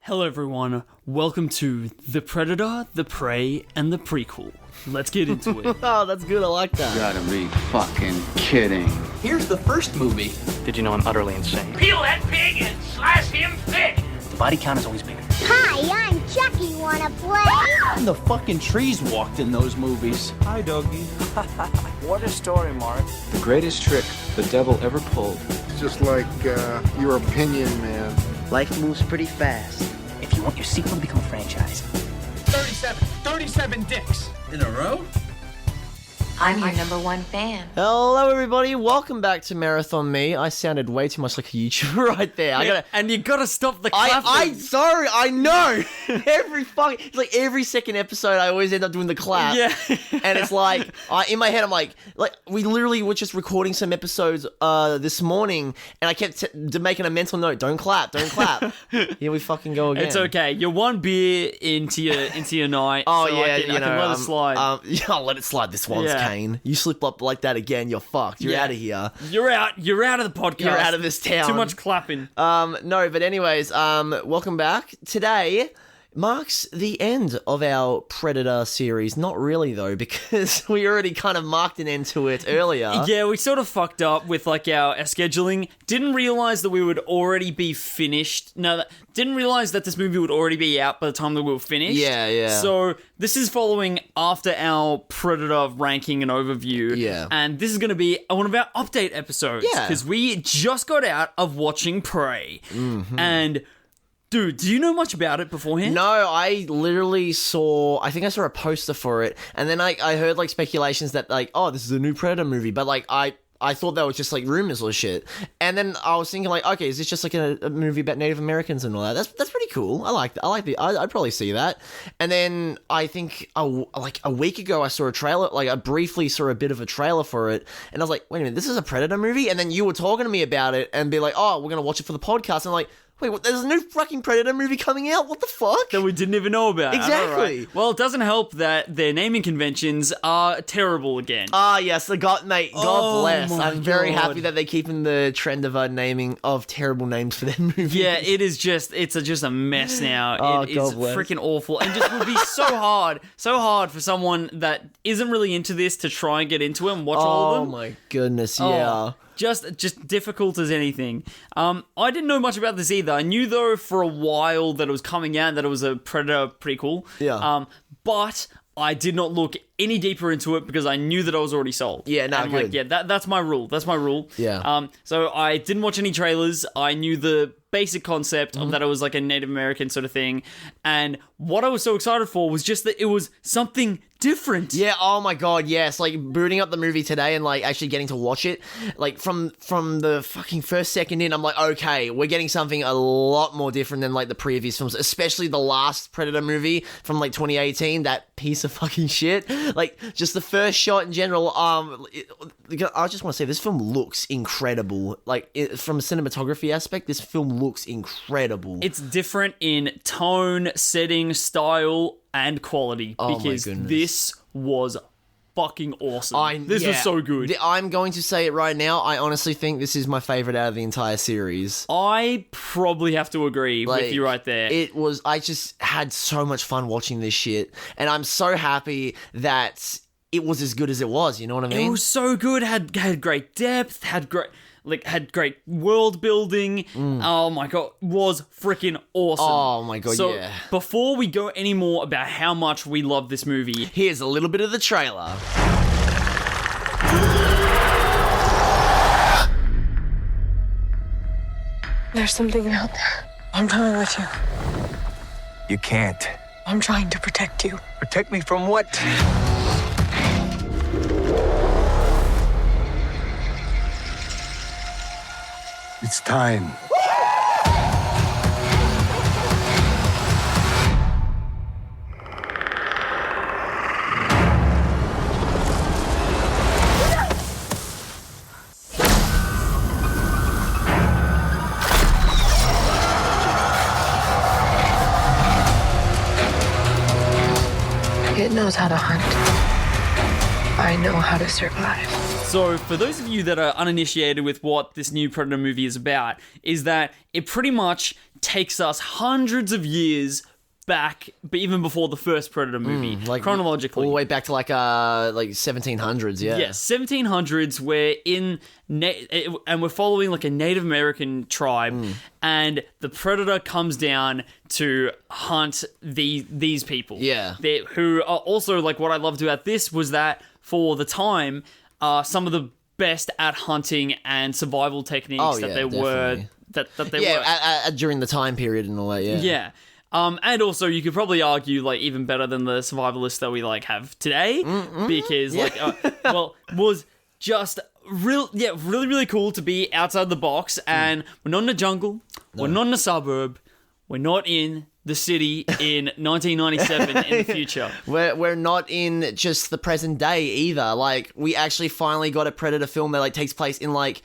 Hello everyone, welcome to The Predator, The Prey, and The Prequel. Let's get into it. Oh, that's good, I like that. You gotta be fucking kidding. Here's the first movie. Did you know I'm utterly insane? Peel that pig and slice him thick. The body count is always bigger. Hi, I'm Chucky. Wanna play? The fucking trees walked in those movies. Hi, doggy. What a story, Mark. The greatest trick the devil ever pulled. It's just like your opinion, man. Life moves pretty fast. If you want your sequel to become a franchise. 37 dicks. In a row? I'm your number one fan. Hello, everybody. Welcome back to Marathon Me. I sounded way too much like a YouTuber right there. And you gotta stop the clapping. Sorry, I know. Every second episode, I always end up doing the clap. Yeah. And it's like, in my head, I'm like, we literally were just recording some episodes this morning, and I kept making a mental note, don't clap. Here we fucking go again. It's okay. You're one beer into your night. Oh, so yeah, I can let it slide. I'll let it slide this once, Yeah. Kane. You slip up like that again, you're fucked. You're out of here. You're out of the podcast. You're out of this town. Too much clapping. No, but anyways, welcome back. Today marks the end of our Predator series. Not really, though, because we already kind of marked an end to it earlier. Yeah, we sort of fucked up with our scheduling. Didn't realize that we would already be finished. Didn't realize that this movie would already be out by the time that we were finished. Yeah. So this is following after our Predator ranking and overview. Yeah. And this is going to be one of our update episodes. Yeah. Because we just got out of watching Prey. Mm-hmm. And dude, do you know much about it beforehand? No, I literally I think I saw a poster for it, and then I heard speculations that this is a new Predator movie, but I thought that was just rumors or shit. And then I was thinking okay, is this just a movie about Native Americans and all that? That's pretty cool. I like that. I'd probably see that. And then I think a week ago I saw a trailer, I briefly saw a bit of a trailer for it, and I was like, wait a minute, this is a Predator movie? And then you were talking to me about it and be like, oh, we're gonna watch it for the podcast. And I'm like, wait, what, there's a new fucking Predator movie coming out? What the fuck? That we didn't even know about. Exactly. Right. Well, it doesn't help that their naming conventions are terrible again. Yes, God bless. I'm very happy that they're keeping the trend of naming of terrible names for their movies. Yeah, it's just a mess now. It is freaking awful, and just would be so hard for someone that isn't really into this to try and get into it and watch all of them. Oh my goodness, yeah. Just difficult as anything. I didn't know much about this either. I knew though for a while that it was coming out, that it was a Predator prequel. Yeah. But I did not look any deeper into it because I knew that I was already sold. Yeah, no, good. That's my rule. Yeah. So I didn't watch any trailers. I knew the basic concept of that it was a Native American sort of thing. And what I was so excited for was just that it was something different. Yeah, oh my god, yes. Booting up the movie today and actually getting to watch it, from the fucking first second in, I'm like, okay, we're getting something a lot more different than the previous films, especially the last Predator movie from 2018, that piece of fucking shit. Just the first shot in general, I just want to say this film looks incredible. From a cinematography aspect, this film looks incredible. It's different in tone, setting, style, and quality. Oh because my goodness. this was fucking awesome. This was so good. I'm going to say it right now. I honestly think this is my favorite out of the entire series. I probably have to agree with you right there. I just had so much fun watching this shit, and I'm so happy that it was as good as it was, you know what I mean? It was so good, had great depth, had great world building. Oh my god, was freaking awesome. Oh my god, so, yeah. Before we go any more about how much we love this movie, here's a little bit of the trailer. There's something out there. I'm coming with you. You can't. I'm trying to protect you. Protect me from what? It's time. It knows how to hunt. I know how to survive. So, for those of you that are uninitiated with what this new Predator movie is about, is that it pretty much takes us hundreds of years back, but even before the first Predator movie, chronologically. All the way back to like 1700s, yeah. Yes, 1700s, we're in, and we're following like a Native American tribe, and the Predator comes down to hunt these people. Yeah. Who are also, like, what I loved about this was that, for the time, some of the best at hunting and survival techniques that they were. That they were. During the time period and all that, yeah. Yeah. And also, you could probably argue, like, even better than the survivalists that we, like, have today, because, like, was just really, really cool to be outside the box, and we're not in a jungle, we're not in a suburb, we're not in the city in 1997 in the future. We're not in just the present day either. Like, we actually finally got a Predator film that, like, takes place in, like,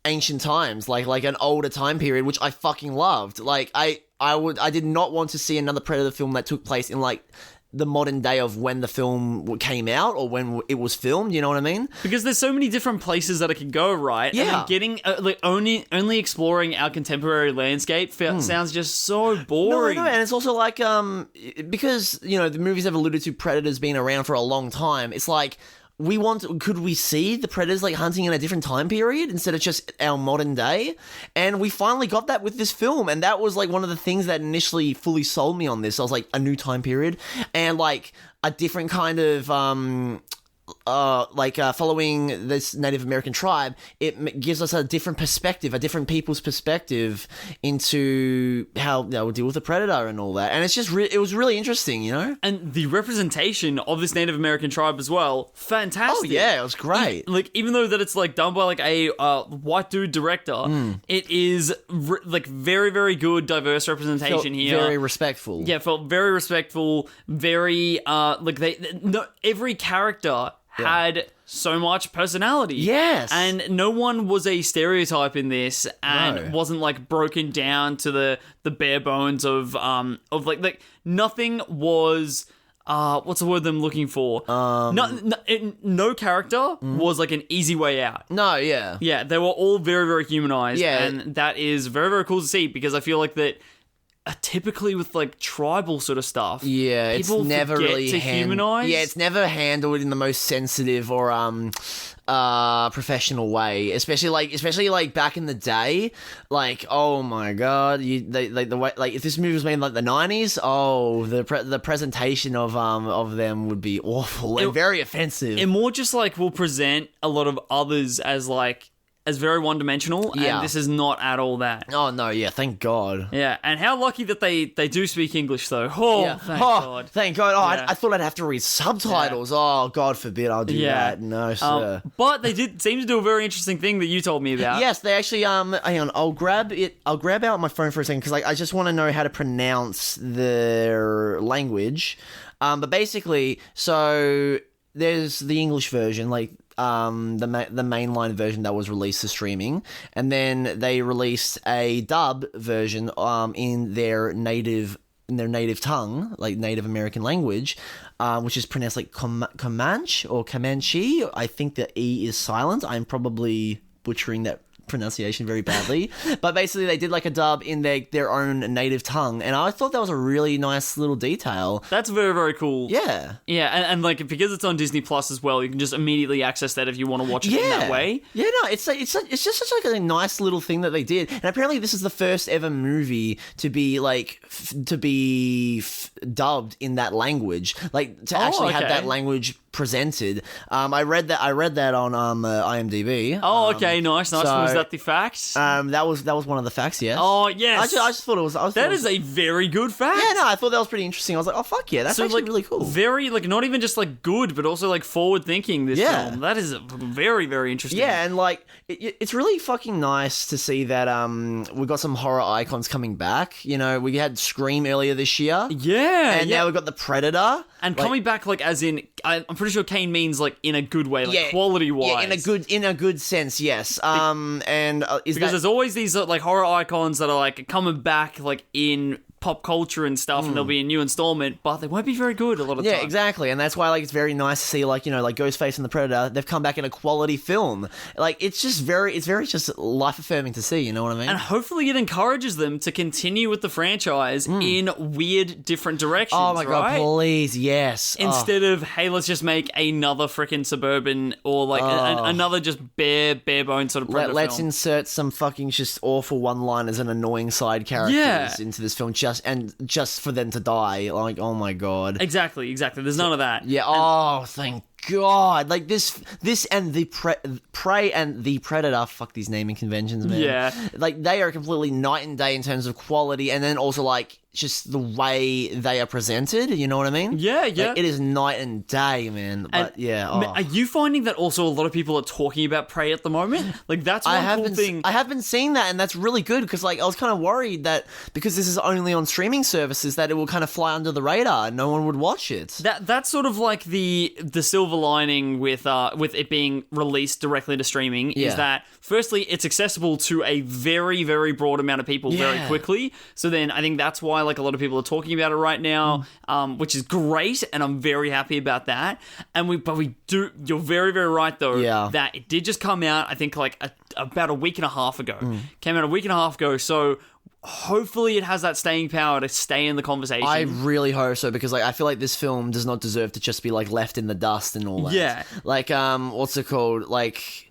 ancient times, like an older time period, which I fucking loved. Like, I did not want to see another Predator film that took place in, like, the modern day of when the film came out or when it was filmed, you know what I mean? Because there's so many different places that it can go, right? Yeah. And then getting, like, only exploring our contemporary landscape sounds just so boring. No, and it's also like, because, you know, the movies have alluded to Predators being around for a long time, it's like, could we see the Predators, like, hunting in a different time period instead of just our modern day? And we finally got that with this film, and that was, like, one of the things that initially fully sold me on this. I was like, a new time period, and, like, a different kind of, following this Native American tribe, it gives us a different perspective, a different people's perspective into how they will deal with the Predator and all that. And it's just, it was really interesting, you know? And the representation of this Native American tribe as well, fantastic. Oh, yeah, it was great. Even though that it's, like, done by, like, a white dude director, it is, like, very, very good, diverse representation here. Very respectful. Yeah, felt very respectful, very, every character had so much personality. Yes. And no one was a stereotype in this, and wasn't, like, broken down to the bare bones of like nothing was, what's the word I'm looking for? No character was, like, an easy way out. No, yeah. Yeah, they were all very, very humanized. Yeah. And that is very, very cool to see, because I feel like that typically with, like, tribal sort of stuff, yeah, it's people never forget really to humanize. Yeah, it's never handled in the most sensitive or professional way, especially like back in the day. Like, oh my god, the way, like, if this movie was made in, like, the 90s, the presentation of them would be awful and very offensive. It more just, like, will present a lot of others as, like, as very one-dimensional, and this is not at all that. Oh, no, yeah, thank God. Yeah, and how lucky that they do speak English, though. Oh, thank God. Thank God. Oh, yeah. I thought I'd have to read subtitles. Yeah. Oh, God forbid I'll do that. No, sir. But they did seem to do a very interesting thing that you told me about. Yes, they actually, hang on, I'll grab out my phone for a second, because, like, I just want to know how to pronounce their language. But basically, so there's the English version, like, the mainline version that was released to streaming, and then they released a dub version in their native tongue, like Native American language, which is pronounced like Comanche or Comanche. I think the E is silent. I'm probably butchering that pronunciation very badly, but basically they did, like, a dub in their own native tongue, and I thought that was a really nice little detail. That's very, very cool. Yeah. Yeah, and like, because it's on Disney Plus as well, you can just immediately access that if you want to watch it in that way. Yeah, no, it's just such, like, a nice little thing that they did, and apparently this is the first ever movie to be, like, dubbed in that language, like, to actually have that language presented. I read that on IMDb. Oh, okay, nice. So, was that the fact? That was one of the facts. Yes. Oh, yes. I just thought it was. That is a very good fact. Yeah, no, I thought that was pretty interesting. I was like, oh fuck yeah, that's actually, like, really cool. Very, like, not even just, like, good, but also, like, forward thinking. This film, that is very, very interesting. Yeah, and, like, it's really fucking nice to see that we got some horror icons coming back. You know, we had Scream earlier this year. Yeah, and now we've got the Predator. And coming back, like, as in, I'm pretty sure Kane means, like, in a good way, like, quality-wise. Yeah, in a good sense, yes. Because there's always these, like, horror icons that are, like, coming back, like, in pop culture and stuff, and there'll be a new installment, but they won't be very good a lot of the time. Yeah, exactly, and that's why, like, it's very nice to see, like, you know, like Ghostface and the Predator, they've come back in a quality film. Like, it's very just life-affirming to see, you know what I mean? And hopefully it encourages them to continue with the franchise in weird, different directions, Oh my god, right? please, yes. Instead of, hey, let's just make another freaking suburban or like another just bare bones sort of Predator Let's film. insert some fucking just awful one-liners and annoying side characters into this film just for them to die. Like, oh my god. Exactly. There's none of that. Yeah. Thank God. Like this and the Prey and the Predator. Fuck these naming conventions, man. Yeah. Like they are completely night and day in terms of quality, and then also like just the way they are presented. You know what I mean? Yeah. Like, it is night and day, man. But Are you finding that also a lot of people are talking about Prey at the moment? Like that's one cool thing. I have been seeing that, and that's really good because like I was kind of worried that because this is only on streaming services that it will kind of fly under the radar and no one would watch it. That's sort of like the silver lining with it being released directly to streaming is that firstly it's accessible to a very, very broad amount of people very quickly. So then I think that's why like a lot of people are talking about it right now, which is great, and I'm very happy about that. And you're very, very right though that it did just come out. I think like about a week and a half ago. Came out a week and a half ago. So hopefully it has that staying power to stay in the conversation. I really hope so because like I feel like this film does not deserve to just be like left in the dust and all that. Yeah. Like what's it called? Like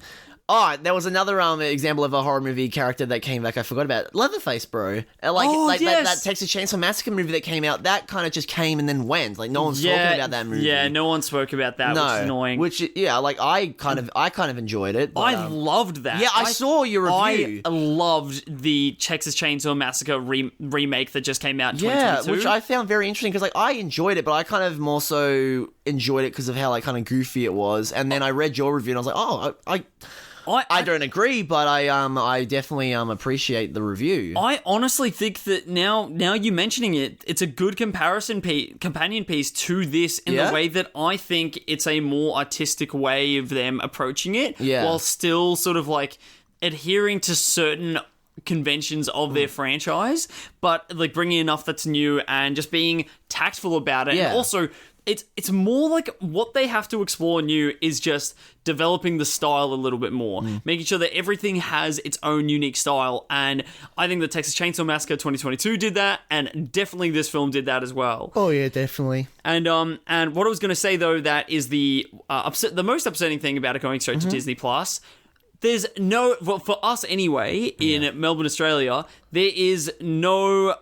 there was another example of a horror movie character that came back. I forgot about Leatherface, bro. That Texas Chainsaw Massacre movie that came out. That kind of just came and then went. Like no one's talking about that movie. Yeah, no one spoke about that, which is annoying. Like I kind of enjoyed it. But, I loved that. Yeah, I saw your review. I loved the Texas Chainsaw Massacre remake that just came out in 2022. Yeah, which I found very interesting because like I enjoyed it, but I kind of more so enjoyed it because of how like kind of goofy it was. And then I read your review and I was like, oh, I don't agree, but I definitely appreciate the review. I honestly think that now you mentioning it, it's a good companion piece to this in the way that I think it's a more artistic way of them approaching it, while still sort of like adhering to certain conventions of their franchise, but like bringing enough that's new and just being tactful about it, and also. It's more like what they have to explore new is just developing the style a little bit more, making sure that everything has its own unique style. And I think the Texas Chainsaw Massacre 2022 did that, and definitely this film did that as well. Oh yeah, definitely. And what I was going to say though, that is the most upsetting thing about it going straight to Disney Plus. There's for us anyway, in Melbourne, Australia, there is no,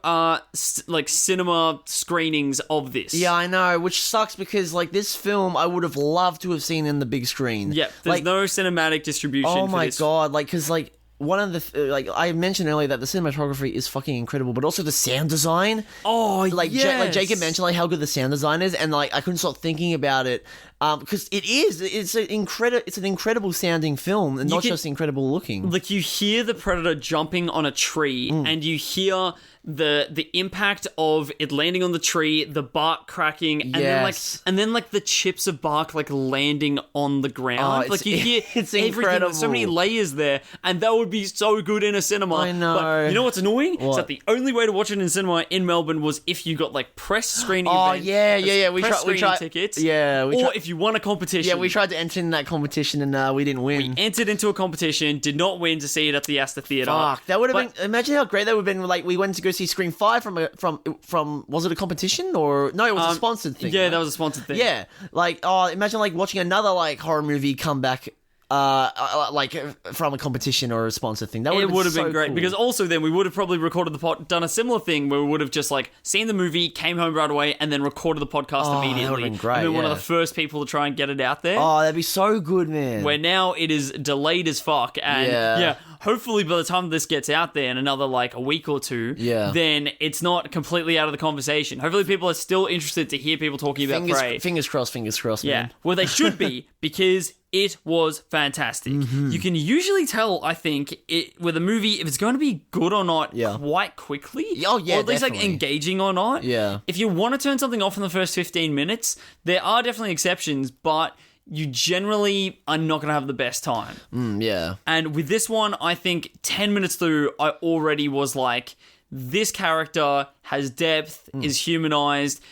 cinema screenings of this. Yeah, I know, which sucks because, like, this film I would have loved to have seen in the big screen. Yeah, there's no cinematic distribution for this. Oh my god, like, because, like, one of the I mentioned earlier that the cinematography is fucking incredible, but also the sound design. Oh, like like Jacob mentioned, like how good the sound design is, and like I couldn't stop thinking about it because it's an incredible sounding film, and not just incredible looking. Like you hear the Predator jumping on a tree, and you hear the impact of it landing on the tree, the bark cracking, and then the chips of bark like landing on the ground. Like you hear it's everything. incredible. There's so many layers there, and that would be so good in a cinema. I know. But you know what's annoying? Is that the only way to watch it in cinema in Melbourne was if you got like press screening. We tried tickets. Yeah, or if you won a competition. Yeah, we tried to enter in that competition and we didn't win. We entered into a competition, did not win to see it at the Astor Theatre. Fuck, that would have been. Imagine how great that would have been. Like we went to go see Scream 5 from was it a competition or no? It was a sponsored thing. Yeah, right? that was a sponsored thing. Yeah, like imagine like watching another like horror movie come back. Like from a competition or a sponsor thing. That would have been great cool. because also then we would have probably recorded done a similar thing where we would have just like seen the movie, came home right away, and then recorded the podcast immediately. That would have been great. And been one of the first people to try and get it out there. Oh, that'd be so good, man. Where now it is delayed as fuck, and hopefully by the time this gets out there in another like a week or two, then it's not completely out of the conversation. Hopefully people are still interested to hear people talking about Prey. Fingers crossed, man. Yeah, well they should be because It was fantastic. You can usually tell, I think, with a movie, if it's going to be good or not quite quickly. Oh, yeah, or at least like definitely. engaging or not. Yeah. If you want to turn something off in the first 15 minutes, there are definitely exceptions, but you generally are not going to have the best time. Yeah. And with this one, I think 10 minutes through, I already was like, this character has depth, is humanized,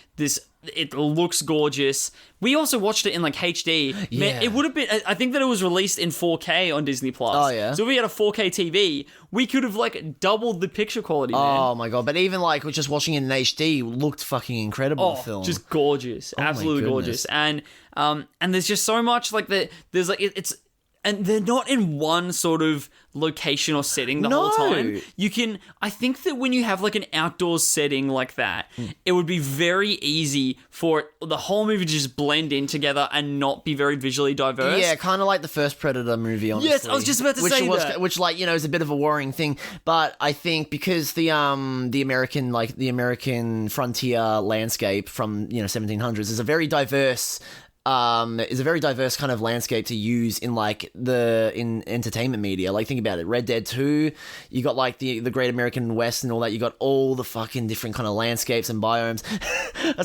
it looks gorgeous. We also watched it in like HD. Yeah. Man, it would have been, I think that it was released in 4K on Disney Plus. Oh, yeah? So if we had a 4K TV, we could have like doubled the picture quality, man. Oh my god! But even like just watching it in HD looked fucking incredible. The film, just gorgeous, absolutely gorgeous. And there's just so much like there's like it's. And they're not in one sort of location or setting the whole time. I think that when you have like an outdoors setting like that, it would be very easy for the whole movie to just blend in together and not be very visually diverse. Yeah, kind of like the first Predator movie, honestly. Yes, I was just about to say that. Which, like, you know, is a bit of a worrying thing. But I think because the American frontier landscape from, 1700s is a very diverse kind of landscape to use in in entertainment media. Like, think about it. Red Dead 2, you got like the Great American West and all that. You got all the fucking different kind of landscapes and biomes.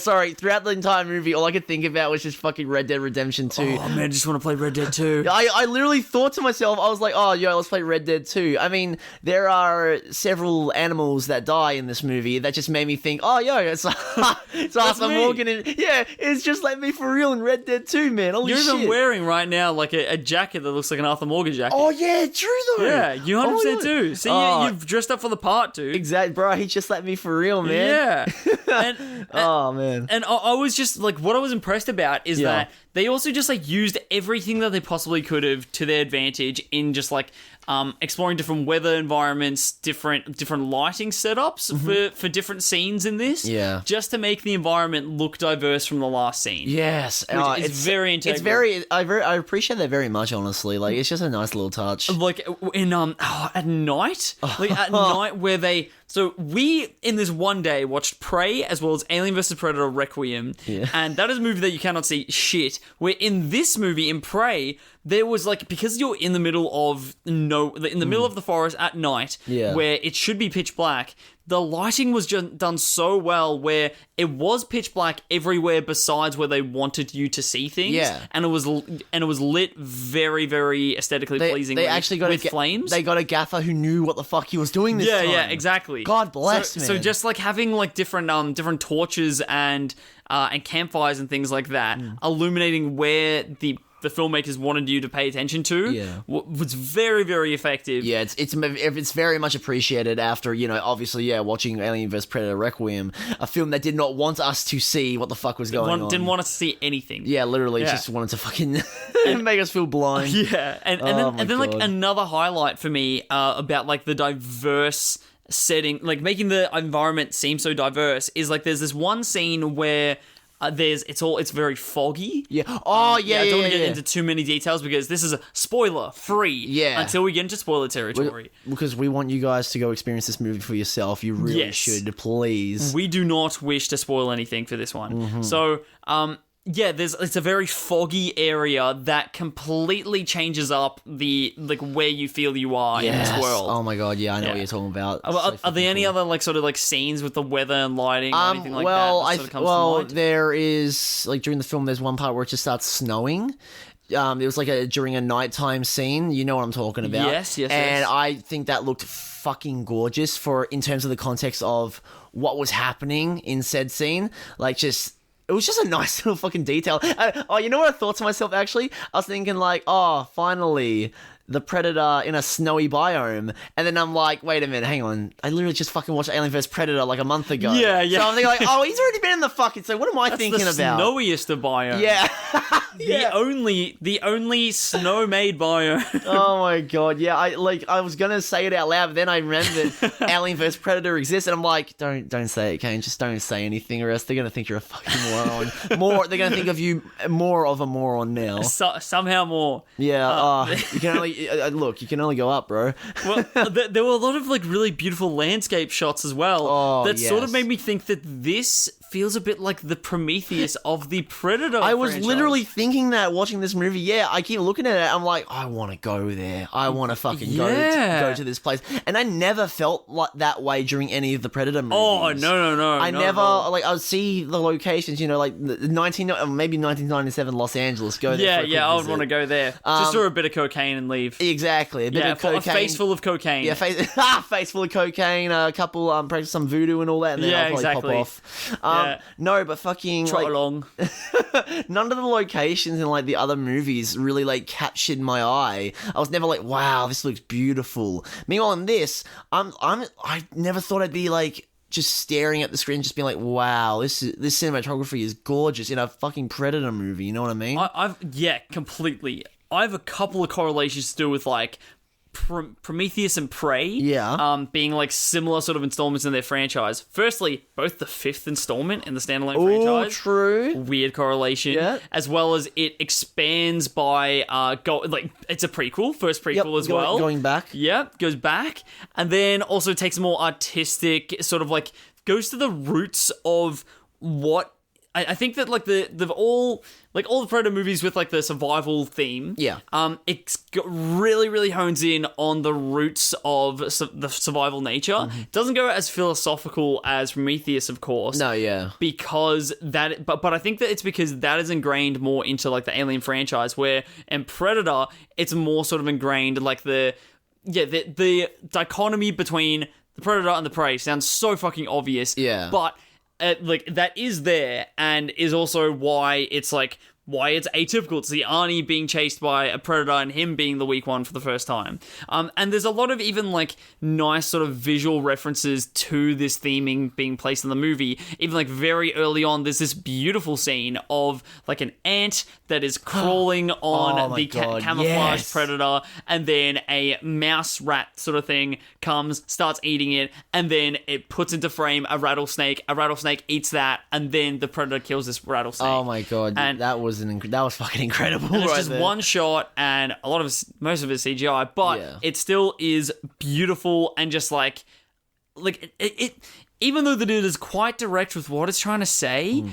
Sorry, throughout the entire movie, all I could think about was just fucking Red Dead Redemption 2. Oh man, I just want to play Red Dead 2. I literally thought to myself, I was like, oh, yo, let's play Red Dead 2. I mean, there are several animals that die in this movie that just made me think, oh, yo, it's Arthur Morgan. It's just like me for real in Red Dead 2, man. Holy You're shit. even wearing right now like a jacket that looks like an Arthur Morgan jacket. Oh, yeah, true though. Yeah, you 100% do. See, you've dressed up for the part, dude. Exactly, bro. He just let me for real, man. Yeah. Oh, man. And I was just like, what I was impressed about is that they also just like used everything that they possibly could have to their advantage in just like exploring different weather environments, different lighting setups for different scenes in this. Yeah. Just to make the environment look diverse from the last scene. Yes. Which is very integral. It's very, I appreciate that very much, honestly. Like, it's just a nice little touch. Like in at night, where so we in this one day watched Prey as well as Alien vs Predator Requiem, and that is a movie that you cannot see shit. Where in this movie in Prey, there was like, because you're in the middle of middle of the forest at night, where it should be pitch black. The lighting was just done so well where it was pitch black everywhere besides where they wanted you to see things. Yeah. And it was lit very, very aesthetically pleasing. They actually got with flames. They got a gaffer who knew what the fuck he was doing this time. Yeah, exactly. God bless, man. So just like having like different torches and campfires and things like that, illuminating where the filmmakers wanted you to pay attention to, was very, very effective. Yeah, it's very much appreciated after, obviously, watching Alien vs Predator Requiem, a film that did not want us to see what the fuck was going on. Didn't want us to see anything. Yeah, literally, just wanted to fucking make us feel blind. Yeah, and then like another highlight for me about like the diverse setting, like making the environment seem so diverse, is like there's this one scene where it's very foggy. Yeah. Oh, yeah. I don't want to get into too many details because this is a spoiler free. Yeah. Until we get into spoiler territory. Because we want you guys to go experience this movie for yourself. You really should, please. We do not wish to spoil anything for this one. Mm-hmm. So, it's a very foggy area that completely changes up the where you feel you are in this world. Oh my god, yeah, I know what you're talking about. Are there any other like sort of like scenes with the weather and lighting or anything like that? There is like during the film. There's one part where it just starts snowing. It was like during a nighttime scene. You know what I'm talking about? Yes. And I think that looked fucking gorgeous in terms of the context of what was happening in said scene. Like it was just a nice little fucking detail. You know what I thought to myself, actually? I was thinking like, finally, the Predator in a snowy biome. And then I'm like, wait a minute, hang on. I literally just fucking watched Alien vs Predator like a month ago. Yeah. So I'm thinking like, he's already been in the fucking... So what am I thinking about? The snowiest of biomes. Yeah. The only snow-made biome. Oh my god, yeah. I was gonna say it out loud, but then I remembered Alien vs Predator exists, and I'm like, don't say it, Kane. Just don't say anything, or else they're gonna think you're a fucking moron. They're gonna think of you more of a moron now. Somehow more. Yeah. You can only you can only go up, bro. Well, there were a lot of like really beautiful landscape shots as well. That sort of made me think that this feels a bit like the Prometheus of the Predator I was franchise. literally thinking that watching this movie. Yeah, I keep looking at it. I'm like, I want to go there. I want to fucking go to this place. And I never felt like that way during any of the Predator movies. Oh, no. I never, like, I would see the locations, you know, like maybe 1997 Los Angeles. Go there. For a quick I would visit. want to go there. Just for a bit of cocaine and leave. Exactly. A bit of cocaine. A face full of cocaine. Yeah, face full of cocaine. A couple practice some voodoo and all that, and then I'll probably pop off. No, but fucking Trot along. none of the locations in like the other movies really like captured my eye. I was never like, wow, this looks beautiful. Meanwhile, in this, I never thought I'd be like just staring at the screen, just being like, wow, this cinematography is gorgeous in a fucking Predator movie. You know what I mean? Completely. I have a couple of correlations to do with like Prometheus and Prey, being like similar sort of installments in their franchise. Firstly, both the fifth installment in the standalone franchise. True. Weird correlation. As well as it expands by it's a prequel, first prequel as well. Going back. Yeah, goes back, and then also takes a more artistic sort of like goes to the roots of what. I think that like all the Predator movies with like the survival theme, it really hones in on the roots of the survival nature. Mm-hmm. It doesn't go as philosophical as Prometheus, of course. No, yeah, because but I think that it's because that is ingrained more into like the Alien franchise, where in Predator it's more sort of ingrained like the dichotomy between the Predator and the Prey sounds so fucking obvious, but. Like that is there, and is also why it's atypical to see Arnie being chased by a predator and him being the weak one for the first time. And there's a lot of even like nice sort of visual references to this theming being placed in the movie. Even like very early on, there's this beautiful scene of like an ant that is crawling on the camouflaged predator, and then a mouse rat sort of thing comes, starts eating it, and then it puts into frame a rattlesnake. A rattlesnake eats that, and then the predator kills this rattlesnake. Oh my god, and that was fucking incredible. And it's just one shot, and most of it's CGI, but it still is beautiful, and just like it even though that it is quite direct with what it's trying to say,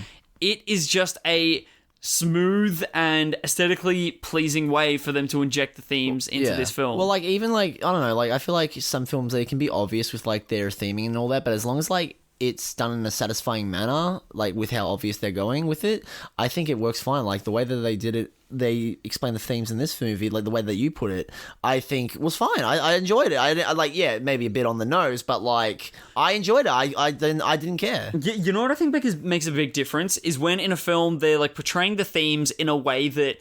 it is just a smooth and aesthetically pleasing way for them to inject the themes into this film. Well, like even like I don't know, like I feel like some films they can be obvious with like their theming and all that, but as long as like it's done in a satisfying manner, like with how obvious they're going with it, I think it works fine. Like the way that they did it, they explained the themes in this movie, like the way that you put it, I think was fine. I enjoyed it. I like, maybe a bit on the nose, but like I enjoyed it. I didn't care. You know what I think makes a big difference is when in a film they're like portraying the themes in a way that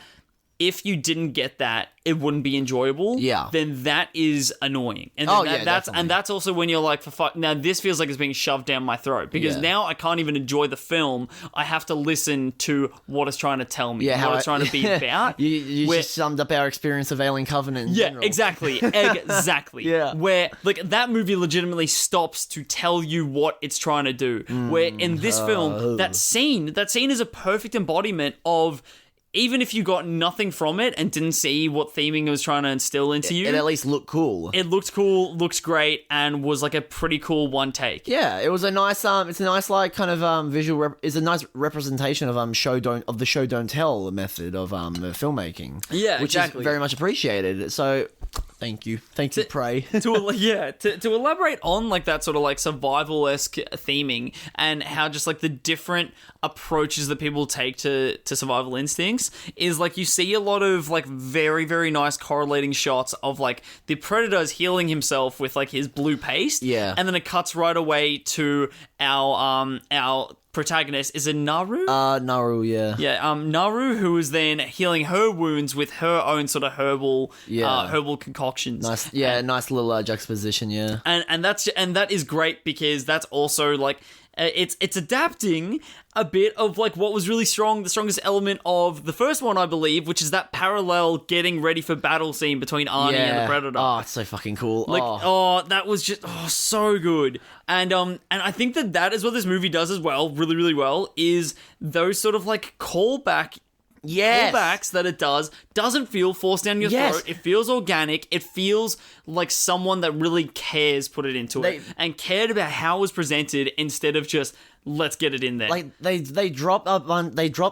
if you didn't get that, it wouldn't be enjoyable. Yeah. Then that is annoying. And that's also when you're like, for fuck, now this feels like it's being shoved down my throat because now I can't even enjoy the film. I have to listen to what it's trying to tell me, what it's trying to be about. You just summed up our experience of Alien Covenant in general. Exactly. Where like that movie legitimately stops to tell you what it's trying to do. Where in this film, that scene is a perfect embodiment of. Even if you got nothing from it and didn't see what theming it was trying to instill into you... It at least looked cool. It looked cool, looks great, and was like a pretty cool one take. Yeah, it was a nice... it's a nice, like, kind of visual... It's a nice representation of the show don't tell method of filmmaking. Yeah, which is very much appreciated. So... Thank you, Prey. to elaborate on like that sort of like survival-esque theming and how just like the different approaches that people take to survival instincts is like you see a lot of like very, very nice correlating shots of like the predator's healing himself with like his blue paste. Yeah. And then it cuts right away to our protagonist. Is it Naru? Naru, yeah. Yeah, Naru, who is then healing her wounds with her own sort of herbal concoctions. Nice, nice little juxtaposition, yeah. And that is great because that's also like it's adapting a bit of like what was really strong, the strongest element of the first one, I believe, which is that parallel getting ready for battle scene between Arnie and the Predator. Oh, it's so fucking cool. Like, that was just so good. And I think that is what this movie does as well, really, really well, is those sort of like callback Yes. callbacks that it doesn't feel forced down your Yes. throat. It feels organic. It feels like someone that really cares put it into it and cared about how it was presented instead of just let's get it in there. Like they drop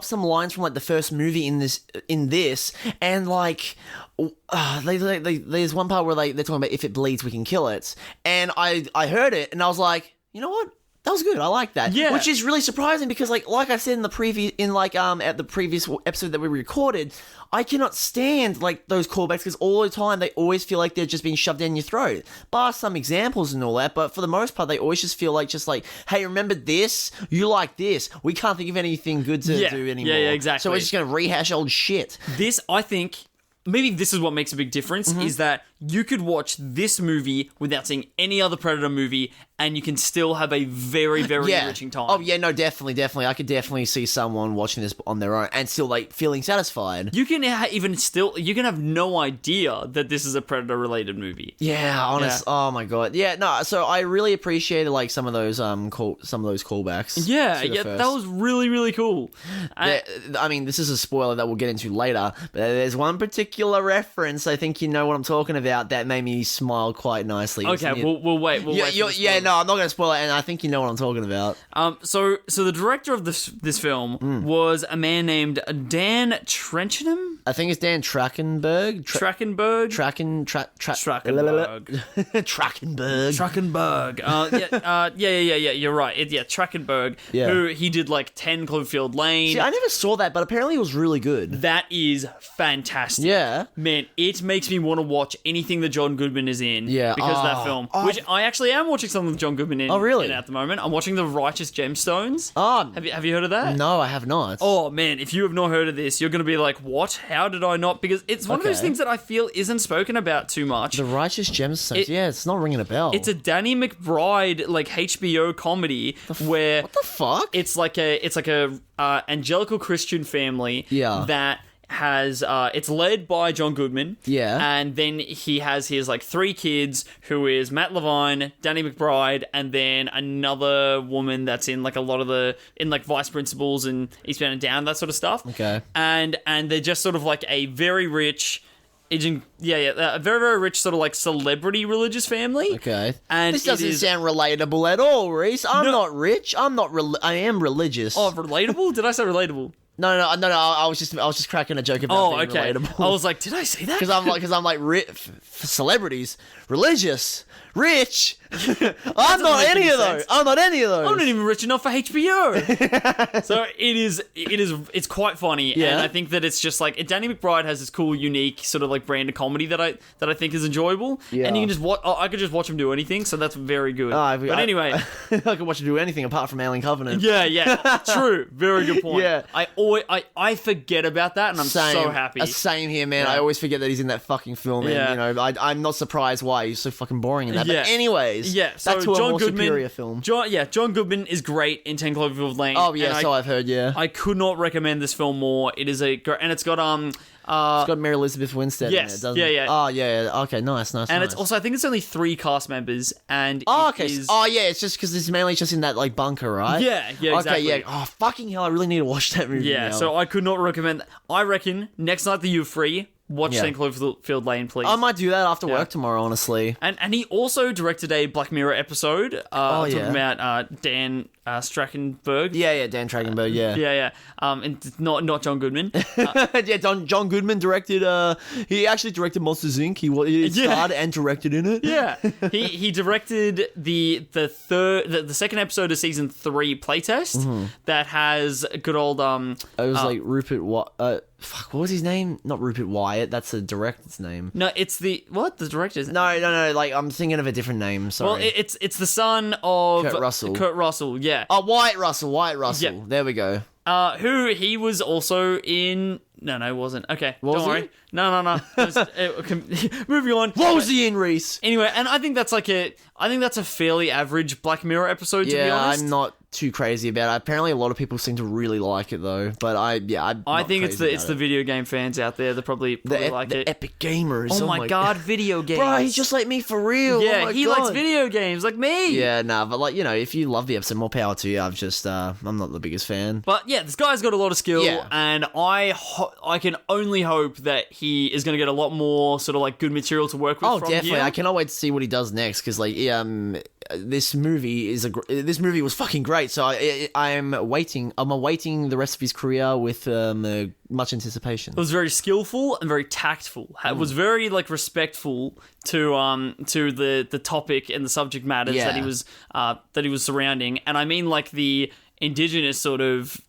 some lines from like the first movie in this, and like there's one part where they're talking about if it bleeds we can kill it, and I heard it and I was like, you know what? That was good. I like that. Yeah. Which is really surprising because like I said in the at the previous episode that we recorded, I cannot stand like those callbacks because all the time they always feel like they're just being shoved down your throat. Bar some examples and all that, but for the most part they always just feel like hey, remember this? You like this? We can't think of anything good to do anymore. Yeah, exactly. So we're just gonna rehash old shit. This, I think, maybe this is what makes a big difference, is that you could watch this movie without seeing any other Predator movie, and you can still have a very, very enriching time. Oh yeah, no, definitely. I could definitely see someone watching this on their own and still like feeling satisfied. You can you can have no idea that this is a Predator-related movie. Yeah, honest. Yeah. Oh my god. Yeah, no. So I really appreciated like some of those callbacks. Yeah, that was really, really cool. I mean, this is a spoiler that we'll get into later, but there's one particular reference I think you know what I'm talking about that made me smile quite nicely. Okay, we'll wait. No, I'm not going to spoil it, and I think you know what I'm talking about. So the director of this film was a man named Dan Trenchenham? I think it's Dan Trachtenberg. Trachtenberg? Trachtenberg. Yeah, you're right. Trachtenberg, who he did like 10 Cloverfield Lane. See, I never saw that, but apparently it was really good. That is fantastic. Yeah. Man, it makes me want to watch anything that John Goodman is in because of that film. Which I actually am watching something with John Goodman in, in at the moment. I'm watching The Righteous Gemstones. Have you heard of that? No, I have not. Oh, man, if you have not heard of this, you're going to be like, what? How did I not? Because it's one of those things that I feel isn't spoken about too much. The Righteous Gemstones. It's not ringing a bell. It's a Danny McBride like HBO comedy where what the fuck? It's like a angelical Christian family that has it's led by John Goodman. Yeah. And then he has his like 3 kids who is Matt Levine, Danny McBride, and then another woman that's in like a lot of like Vice Principals and Eastbound and Down, that sort of stuff. Okay. And they're just sort of like a very rich a very, very rich sort of like celebrity religious family. Okay. And this doesn't sound relatable at all, Rhys. I'm not rich. I am religious. Oh, relatable? Did I say relatable? No. I was just cracking a joke about being relatable. I was like, did I say that? Because I'm like celebrities, religious, rich. I'm not any of those. I'm not even rich enough for HBO. So it's quite funny, and I think that it's just like Danny McBride has this cool, unique sort of like brand of comedy that I think is enjoyable. Yeah. And you can just watch. I could just watch him do anything, so that's very good. But anyway, I could watch him do anything apart from Alien Covenant. Yeah, true, very good point. Yeah, I forget about that, and I'm so happy. Same here, man. Yeah. I always forget that he's in that fucking film, and I'm not surprised why he's so fucking boring in that. But anyways. Yeah, so back to John a more Goodman, superior film. John Goodman is great in 10 Cloverfield Lane. Oh yeah, so I've heard. Yeah, I could not recommend this film more. It is it's got it's got Mary Elizabeth Winstead in it, doesn't it? Yeah. Oh yeah. Okay, nice. And it's also I think it's only 3 cast members, and it's just because it's mainly just in that like bunker, right? Yeah, exactly. Okay, yeah. Oh fucking hell, I really need to watch that movie. Yeah, now. So I could not recommend. I reckon next night that you're free, watch 10 Cloverfield Lane, please. I might do that after work tomorrow, honestly. And he also directed a Black Mirror episode. Talking about Dan Trachtenberg. Yeah, Dan Trachtenberg. Yeah. And not John Goodman. John Goodman directed. He actually directed Monsters Inc. He starred and directed in it. Yeah, he directed the second episode of season 3 playtest that has good old It was like Rupert. Fuck, what was his name? Not Rupert Wyatt. That's the director's name. No, it's the director's. No. Like I'm thinking of a different name. Sorry. Well, it's the son of Kurt Russell. Yeah. Oh, Wyatt Russell. Yeah. There we go. Who he was also in. No, it wasn't. Okay, don't worry. No. Moving on. What was he in, Rhys? Anyway, and I think that's a fairly average Black Mirror episode. To be honest, I'm not too crazy about it. Apparently, a lot of people seem to really like it though. But I think it's the video game fans out there that probably like the it. epic gamers. Oh my god, video games! Bro, he's just like me for real. Yeah, oh my he God. likes video games like me. Yeah, nah, but like if you love the episode, more power to you. I'm not the biggest fan. But yeah, this guy's got a lot of skill, Yeah. and I can only hope that he is going to get a lot more sort of like good material to work with. Oh, from definitely! here. I cannot wait to see what he does next because this movie this movie was fucking great. So I'm awaiting the rest of his career with much anticipation. It was very skillful and very tactful. It was very like respectful to the topic and the subject matters Yeah. that he was surrounding, and I mean like the indigenous sort of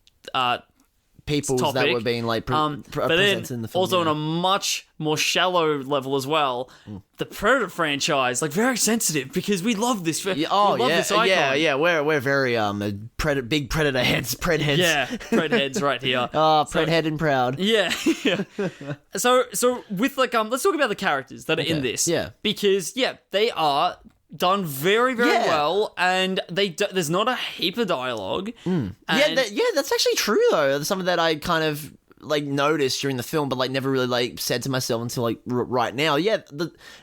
Peoples topic, that were being like but then presented in the film. also on a much more shallow level as well. The Predator franchise, like very sensitive because we love this. this icon. yeah. We're very big predator heads, pred heads. Yeah, Pred heads right here. Pred head and proud. Yeah. So with like let's talk about the characters that are in this. Yeah. Because they are done very, very Yeah. well, and there's not a heap of dialogue. And That's actually true though. That's something that I kind of like noticed during the film, but like never really like said to myself until like right now. Yeah,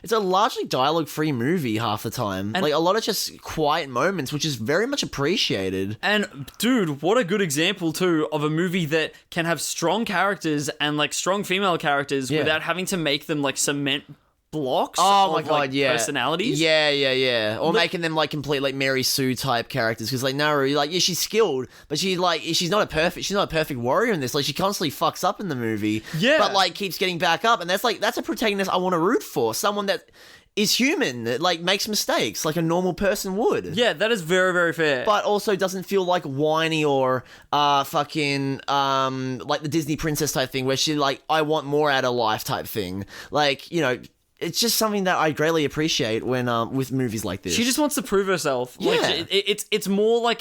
it's a largely dialogue-free movie half the time. And- like a lot of just quiet moments, which is very much appreciated. And dude, what a good example too of a movie that can have strong characters and like strong female characters without having to make them like cement blocks Oh my of, god, like, yeah, personalities. yeah, or making them like complete like Mary Sue type characters because like Naru, like she's skilled, but she's not a perfect warrior in this. Like she constantly fucks up in the movie, but like keeps getting back up, and that's a protagonist I want to root for, someone that is human, that like makes mistakes like a normal person would. Yeah, that is very, very fair. But also doesn't feel like whiny or fucking like the Disney princess type thing where she like I want more out of life type thing. Like it's just something that I greatly appreciate when with movies like this. She just wants to prove herself. Yeah. Like, it's more like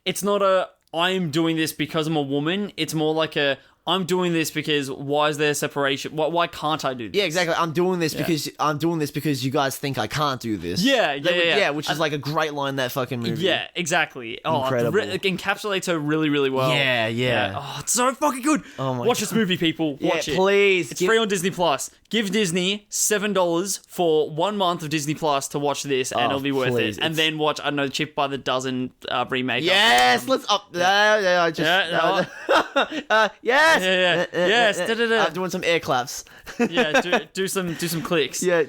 it's not a I'm doing this because I'm a woman. It's more like I'm doing this because why is there separation? Why can't I do this? Yeah, exactly. I'm doing this because you guys think I can't do this. Yeah. Which is like a great line in that fucking movie. Yeah, exactly. Oh, Incredible. It encapsulates her really, really well. Yeah. Oh, it's so fucking good. Oh my Watch this movie, people. Watch it. Please. It's free on Disney Plus. Give Disney $7 for 1 month of Disney Plus to watch this, and it'll be worth please. it. And then watch, I don't know, Chip by the Dozen remake. Yes, let's up. Yes. Yes. Da-da-da. I'm doing some air claps. Yeah, do some clicks. Yeah.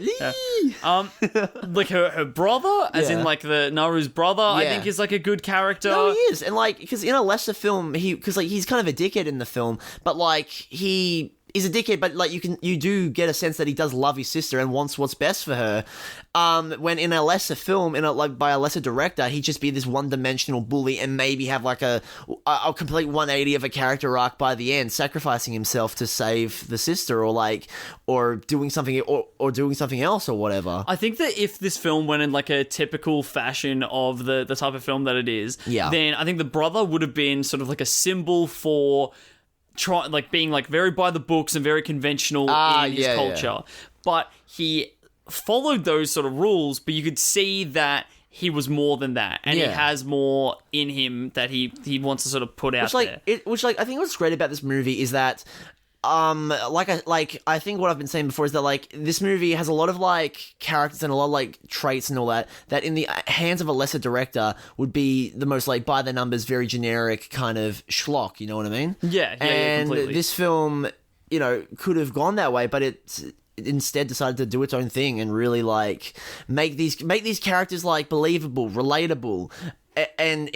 Like her brother, as in like the Naru's brother, I think is like a good character. No, he is, and like because in a lesser film, he's kind of a dickhead in the film, but like he is a dickhead, but like you do get a sense that he does love his sister and wants what's best for her. When in a lesser film, by a lesser director, he'd just be this one-dimensional bully and maybe have like a complete 180 of a character arc by the end, sacrificing himself to save the sister, or doing something or doing something else or whatever. I think that if this film went in like a typical fashion of the type of film that it is, then I think the brother would have been sort of like a symbol for being like very by the books and very conventional in his culture. But he followed those sort of rules, but you could see that he was more than that, and he has more in him that he wants to sort of put out there. I think what's great about this movie is that I think what I've been saying before is that like this movie has a lot of like characters and a lot of like traits and all that in the hands of a lesser director would be the most like by the numbers, very generic kind of schlock. You know what I mean? Yeah, and completely. This film, could have gone that way, but it instead decided to do its own thing and really like make these characters like believable, relatable. And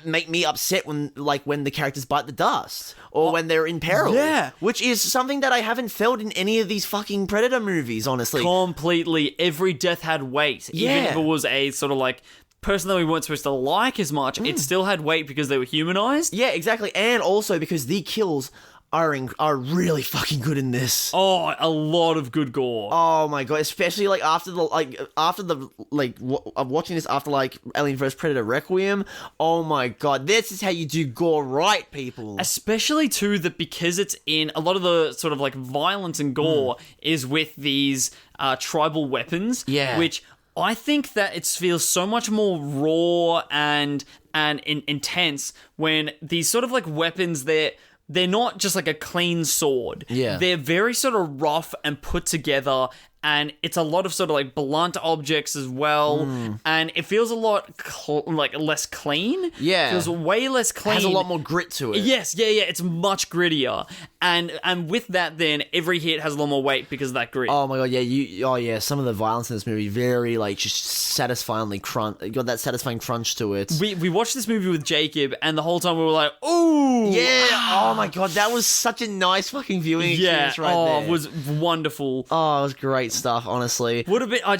make me upset when the characters bite the dust or when they're in peril. Yeah. Which is something that I haven't felt in any of these fucking Predator movies, honestly. Completely. Every death had weight. Even if it was a sort of like person that we weren't supposed to like as much, it still had weight because they were humanized. Yeah, exactly. And also because the kills are really fucking good in this. Oh, a lot of good gore. Oh my god, especially like after watching this after like Alien vs Predator Requiem. Oh my god, this is how you do gore right, people. Especially too that because it's in a lot of the sort of like violence and gore is with these tribal weapons, which I think that it feels so much more raw and and intense when these sort of like weapons, they're not just like a clean sword. Yeah. They're very sort of rough and put together, and it's a lot of sort of like blunt objects as well, and it feels a lot like less clean. Yeah. It feels way less clean. Has a lot more grit to it. Yes, yeah, it's much grittier, and with that, then every hit has a lot more weight because of that grit. Oh my god, yeah, some of the violence in this movie very like just satisfyingly got that satisfying crunch to it. We watched this movie with Jacob, and the whole time we were like, "Ooh, yeah!" Oh my god, that was such a nice fucking viewing experience right there. It was wonderful. Oh, it was great stuff, honestly. Would have been. I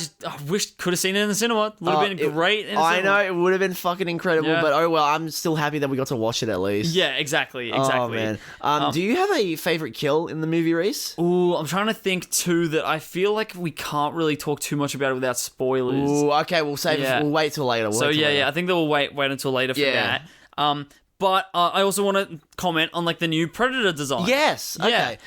wish could have seen it in the cinema. Would have been great. In the I cinema. know it would have been fucking incredible, but oh well. I'm still happy that we got to watch it at least. Yeah, exactly. Oh man. Do you have a favorite kill in the movie, Rhys? Ooh, I'm trying to think too that I feel like we can't really talk too much about it without spoilers. Ooh, okay, we'll save it. We'll wait till later. I think that we'll wait until later for that. But I also want to comment on like the new Predator design. Yes. Okay.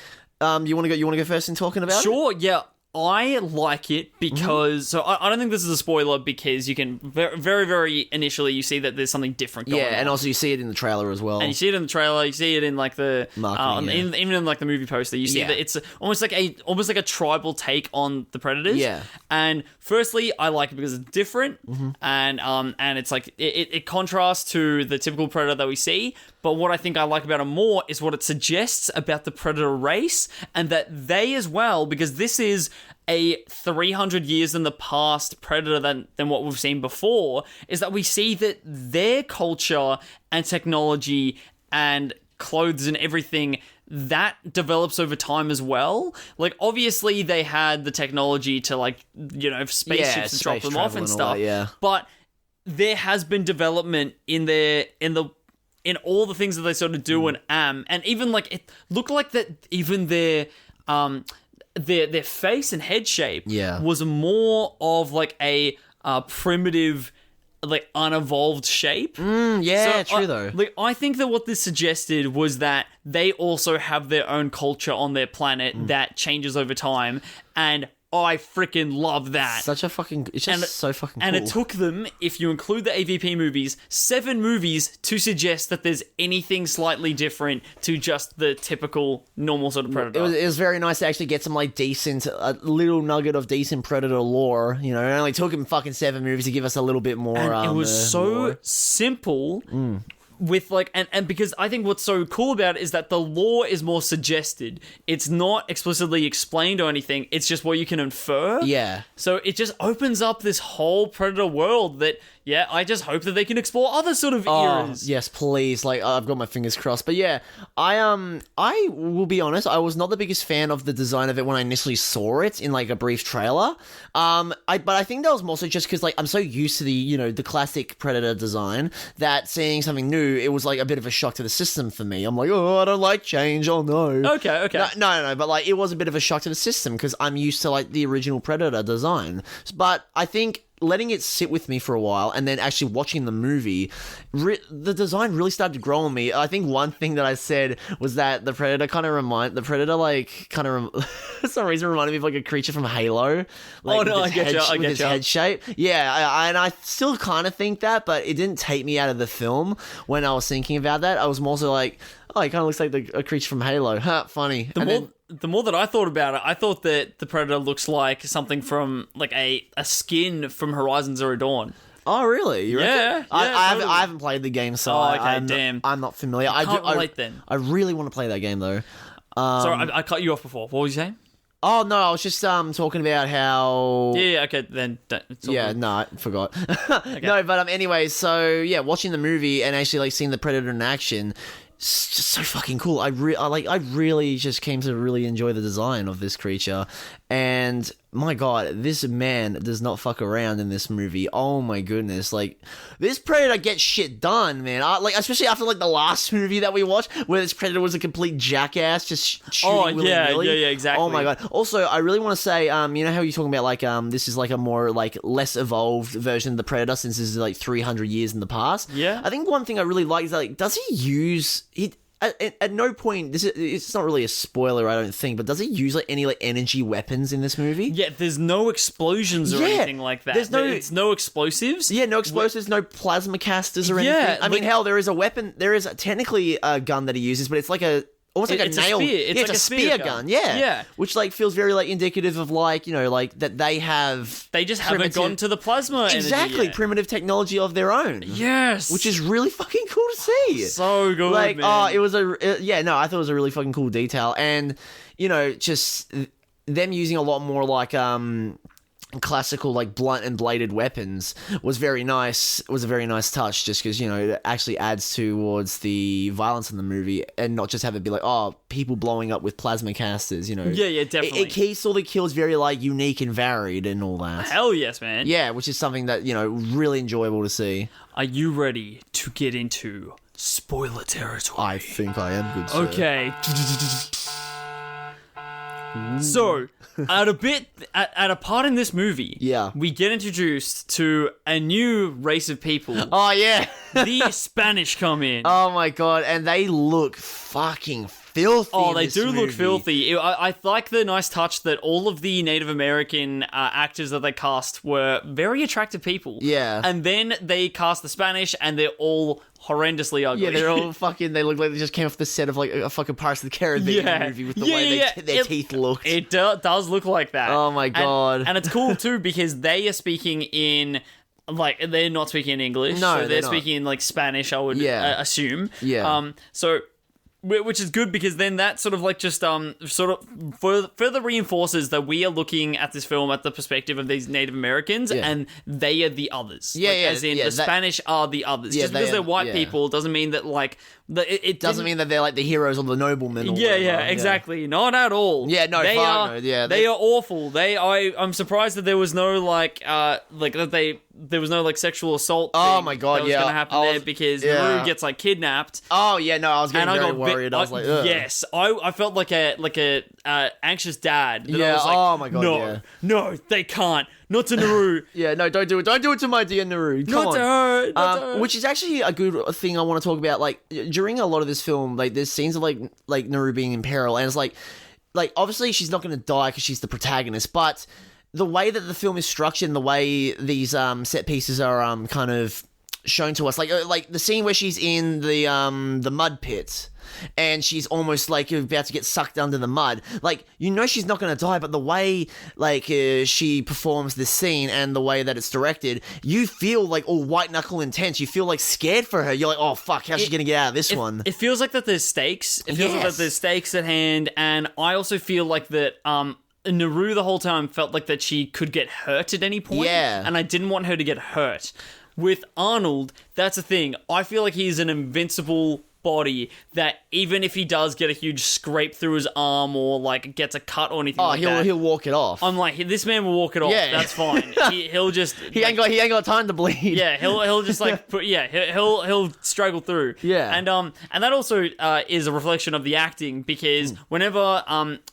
You want to go first in talking about it? Sure. Yeah. I like it because so I don't think this is a spoiler because you can very very initially you see that there's something different going on. And also you see it in the trailer as well. And you see it in the trailer, you see it in like the marketing, even in like the movie poster, you see that it's almost like a tribal take on the Predators. Yeah. And firstly, I like it because it's different, and it's like it contrasts to the typical Predator that we see. But what I think I like about it more is what it suggests about the Predator race, and that they as well, because this is a 300 years in the past Predator than what we've seen before, is that we see that their culture and technology and clothes and everything that develops over time as well. Like, obviously they had the technology to, like, you know, spaceships to drop them off and stuff. But there has been development in all the things that they sort of do and even like it looked like that even their face and head shape was more of like a primitive, like unevolved shape. True though. Like, I think that what this suggested was that they also have their own culture on their planet that changes over time, and I freaking love that. So fucking cool. And it took them, if you include the AVP movies, 7 movies to suggest that there's anything slightly different to just the typical normal sort of Predator. It was very nice to actually get some like a little nugget of decent Predator lore. You know, it only took him fucking 7 movies to give us a little bit more. And it was so lore. simple. With like and because I think what's so cool about it is that the lore is more suggested. It's not explicitly explained or anything. It's just what you can infer. Yeah. So it just opens up this whole Predator world that I just hope that they can explore other sort of eras. Yes, please. Like, I've got my fingers crossed. But yeah, I will be honest, I was not the biggest fan of the design of it when I initially saw it in like a brief trailer. But I think that was mostly just because like I'm so used to the classic Predator design that seeing something new, it was like a bit of a shock to the system for me. I'm like, oh, I don't like change. Oh no. Okay. No. But like, it was a bit of a shock to the system because I'm used to like the original Predator design. But I think letting it sit with me for a while and then actually watching the movie, the design really started to grow on me. I think one thing that I said was that the Predator for some reason reminded me of like a creature from Halo. Like, I get you. His head shape. Yeah, and I still kind of think that, but it didn't take me out of the film when I was thinking about that. I was more so like, oh, he kind of looks like a creature from Halo. Funny. The more that I thought about it, I thought that the Predator looks like something from like a skin from Horizon Zero Dawn. Oh, really? You reckon? I haven't played the game, so damn. I'm not familiar. I can't relate then. I really want to play that game, though. Sorry, I cut you off before. What were you saying? Oh, no, I was just talking about how... Yeah, okay, then... No, I forgot. Okay. No, but anyway, so, yeah, watching the movie and actually, like, seeing the Predator in action... It's just so fucking cool. I really just came to really enjoy the design of this creature, and my god, this man does not fuck around in this movie. Oh my goodness, like this Predator gets shit done, man. Especially after like the last movie that we watched, where this Predator was a complete jackass, just shooting willy-nilly. Yeah, exactly. Oh my god. Also, I really want to say, you know how you're talking about like this is like a more like less evolved version of the Predator since this is like 300 years in the past. Yeah. I think one thing I really like is that, like, does he use at no point, it's not really a spoiler, I don't think, but does he use like any like energy weapons in this movie? Yeah, there's no explosions or anything like that. It's no explosives. Yeah, no explosives, no plasma casters or anything. Yeah, I mean, hell, there is a weapon. There is technically a gun that he uses, but it's like almost like it's a nail. spear. It's like a spear gun. Yeah, which like feels very like indicative of like like that they have. They just haven't gone to the plasma. Exactly, yet. Primitive technology of their own. Yes, which is really fucking cool to see. So good, like man. it was I thought it was a really fucking cool detail, and just them using a lot more like classical like blunt and bladed weapons was very nice. It was a very nice touch, just because it actually adds towards the violence in the movie, and not just have it be like people blowing up with plasma casters. Yeah, definitely. It keeps all the kills very like unique and varied and all that. Hell yes, man. Yeah, which is something that really enjoyable to see. Are you ready to get into spoiler territory? I think I am, good sir. Okay. So, at a part in this movie, we get introduced to a new race of people. Oh yeah, the Spanish come in. Oh my god, and they look fucking filthy. Oh, they do look filthy. I like the nice touch that all of the Native American actors that they cast were very attractive people. Yeah, and then they cast the Spanish, and they're all horrendously ugly. Yeah, they're all fucking. They look like they just came off the set of like a fucking Pirates of the Caribbean movie with the way their teeth looked. It does look like that. Oh my god! And it's cool too because they are speaking in. Like, they're not speaking in English. No, so they're speaking in like Spanish, I would assume. Yeah. So. Which is good because then that sort of like just sort of further reinforces that we are looking at this film at the perspective of these Native Americans and they are the others. As in the Spanish are the others. Just because they're white people doesn't mean that like it doesn't mean that they're like the heroes or the noblemen. Or exactly. Not at all. Yeah, no, they are. They are awful. I'm surprised that there was no there was no like sexual assault. Oh my god, that was gonna happen there because Rue gets like kidnapped. Oh yeah, no, I was getting very worried. I was like, ugh. Yes, I felt like a anxious dad. That I was like, oh my god, no, they can't. Not to Naru. No, don't do it. Don't do it to my dear Naru. Come not on. To her. Not to her. Which is actually a good thing I want to talk about. Like during a lot of this film, like there's scenes of like Naru being in peril, and it's like obviously she's not going to die because she's the protagonist, but the way that the film is structured and the way these set pieces are kind of shown to us, like the scene where she's in the mud pit and she's almost like about to get sucked under the mud, like she's not going to die, but the way she performs this scene and the way that it's directed, you feel like all white knuckle intense. You feel like scared for her. You're like, oh fuck, how's she going to get out of this one? It feels like that there's stakes. It feels like that there's stakes at hand, and I also feel like that Naru the whole time felt like that she could get hurt at any point. Yeah. And I didn't want her to get hurt. With Arnold, that's the thing. I feel like he's an invincible body that even if he does get a huge scrape through his arm or like gets a cut or anything that, he'll walk it off. I'm like, this man will walk it off. Yeah. That's fine. He'll just he ain't got time to bleed. Yeah, he'll just like he'll struggle through. Yeah, and that also is a reflection of the acting because whenever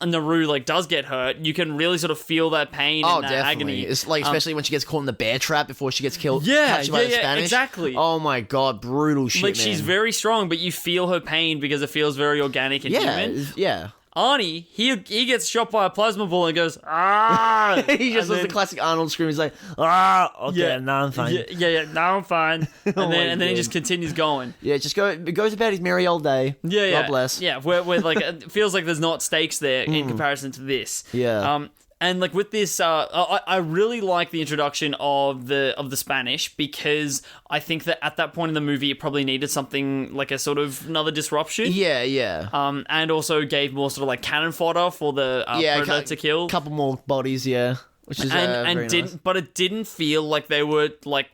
Naru like does get hurt, you can really sort of feel that pain and that agony. It's like especially when she gets caught in the bear trap before she gets killed. Yeah, by the Spanish. Exactly. Oh my god, brutal shit. Like man. She's very strong, but you feel her pain because it feels very organic and human. Yeah. Arnie, he gets shot by a plasma ball and goes, ah! He just does the classic Arnold scream. He's like, ah, okay, now I'm fine. Now I'm fine. And then he just continues going. Yeah, it goes about his merry old day. Yeah. God bless. Yeah, where like, it feels like there's not stakes there in comparison to this. Yeah. And like with this, I really like the introduction of the Spanish because I think that at that point in the movie it probably needed something like a sort of another disruption. Yeah. And also gave more sort of like cannon fodder for the Predator to kill. A couple more bodies, which is very nice. But it didn't feel like they were like.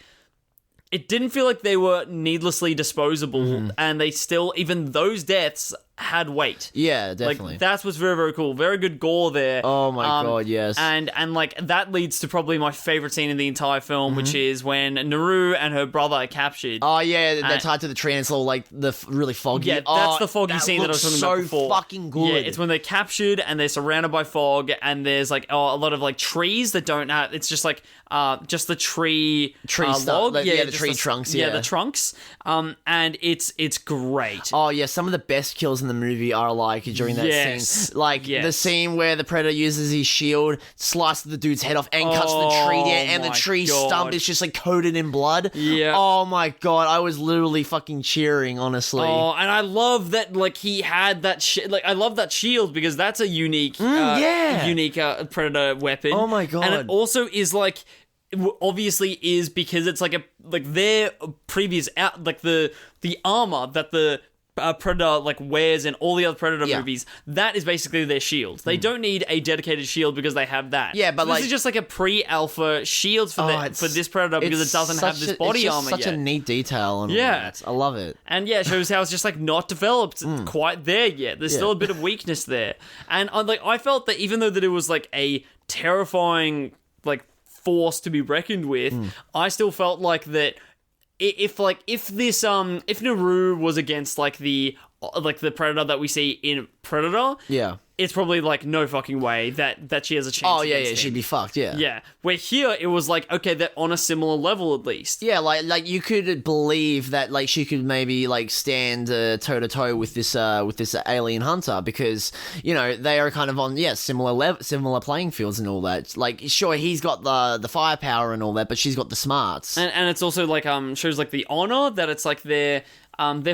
It didn't feel like they were needlessly disposable, and they still, even those deaths had weight. Yeah, definitely. Like, that's what's very, very cool. Very good gore there. Oh my god, yes. And like that leads to probably my favorite scene in the entire film, which is when Naru and her brother are captured. Oh yeah, they're tied to the tree and it's all like the really foggy. Yeah, that's the foggy scene that I was talking about before. So fucking good. Yeah, it's when they're captured and they're surrounded by fog and there's like a lot of like trees that don't have. It's just like just the tree stuff. log. The tree trunks. Yeah, the trunks. And it's great. Oh yeah, some of the best kills in the movie are like during that scene. Like the scene where the Predator uses his shield, slices the dude's head off and cuts the tree down, and the tree stump is just like coated in blood. Yeah. Oh my god, I was literally fucking cheering, honestly. Oh, and I love that like he had that like I love that shield because that's a unique unique Predator weapon. Oh my god. And it also is like obviously is because it's like their previous like the armor that the Predator like wears in all the other Predator movies, that is basically their shield. They don't need a dedicated shield because they have that. Yeah, but so this is just like a pre-alpha shield for this Predator because it doesn't have this body armor yet. It's such a neat detail. And all that. I love it. And yeah, it shows how it's just like not developed quite there yet. There's still a bit of weakness there. And I felt that even though that it was like a terrifying like force to be reckoned with, I still felt like that if Naru was against like the Predator that we see in Predator, it's probably like no fucking way that she has a chance. Oh yeah, against him. she'd be fucked. Yeah. Where here it was like, okay, they're on a similar level at least. Yeah, like you could believe that like she could maybe like stand toe to toe with this alien hunter because you know they are kind of on similar playing fields and all that. Like sure, he's got the firepower and all that, but she's got the smarts. And it's also like shows like the honor that it's like they're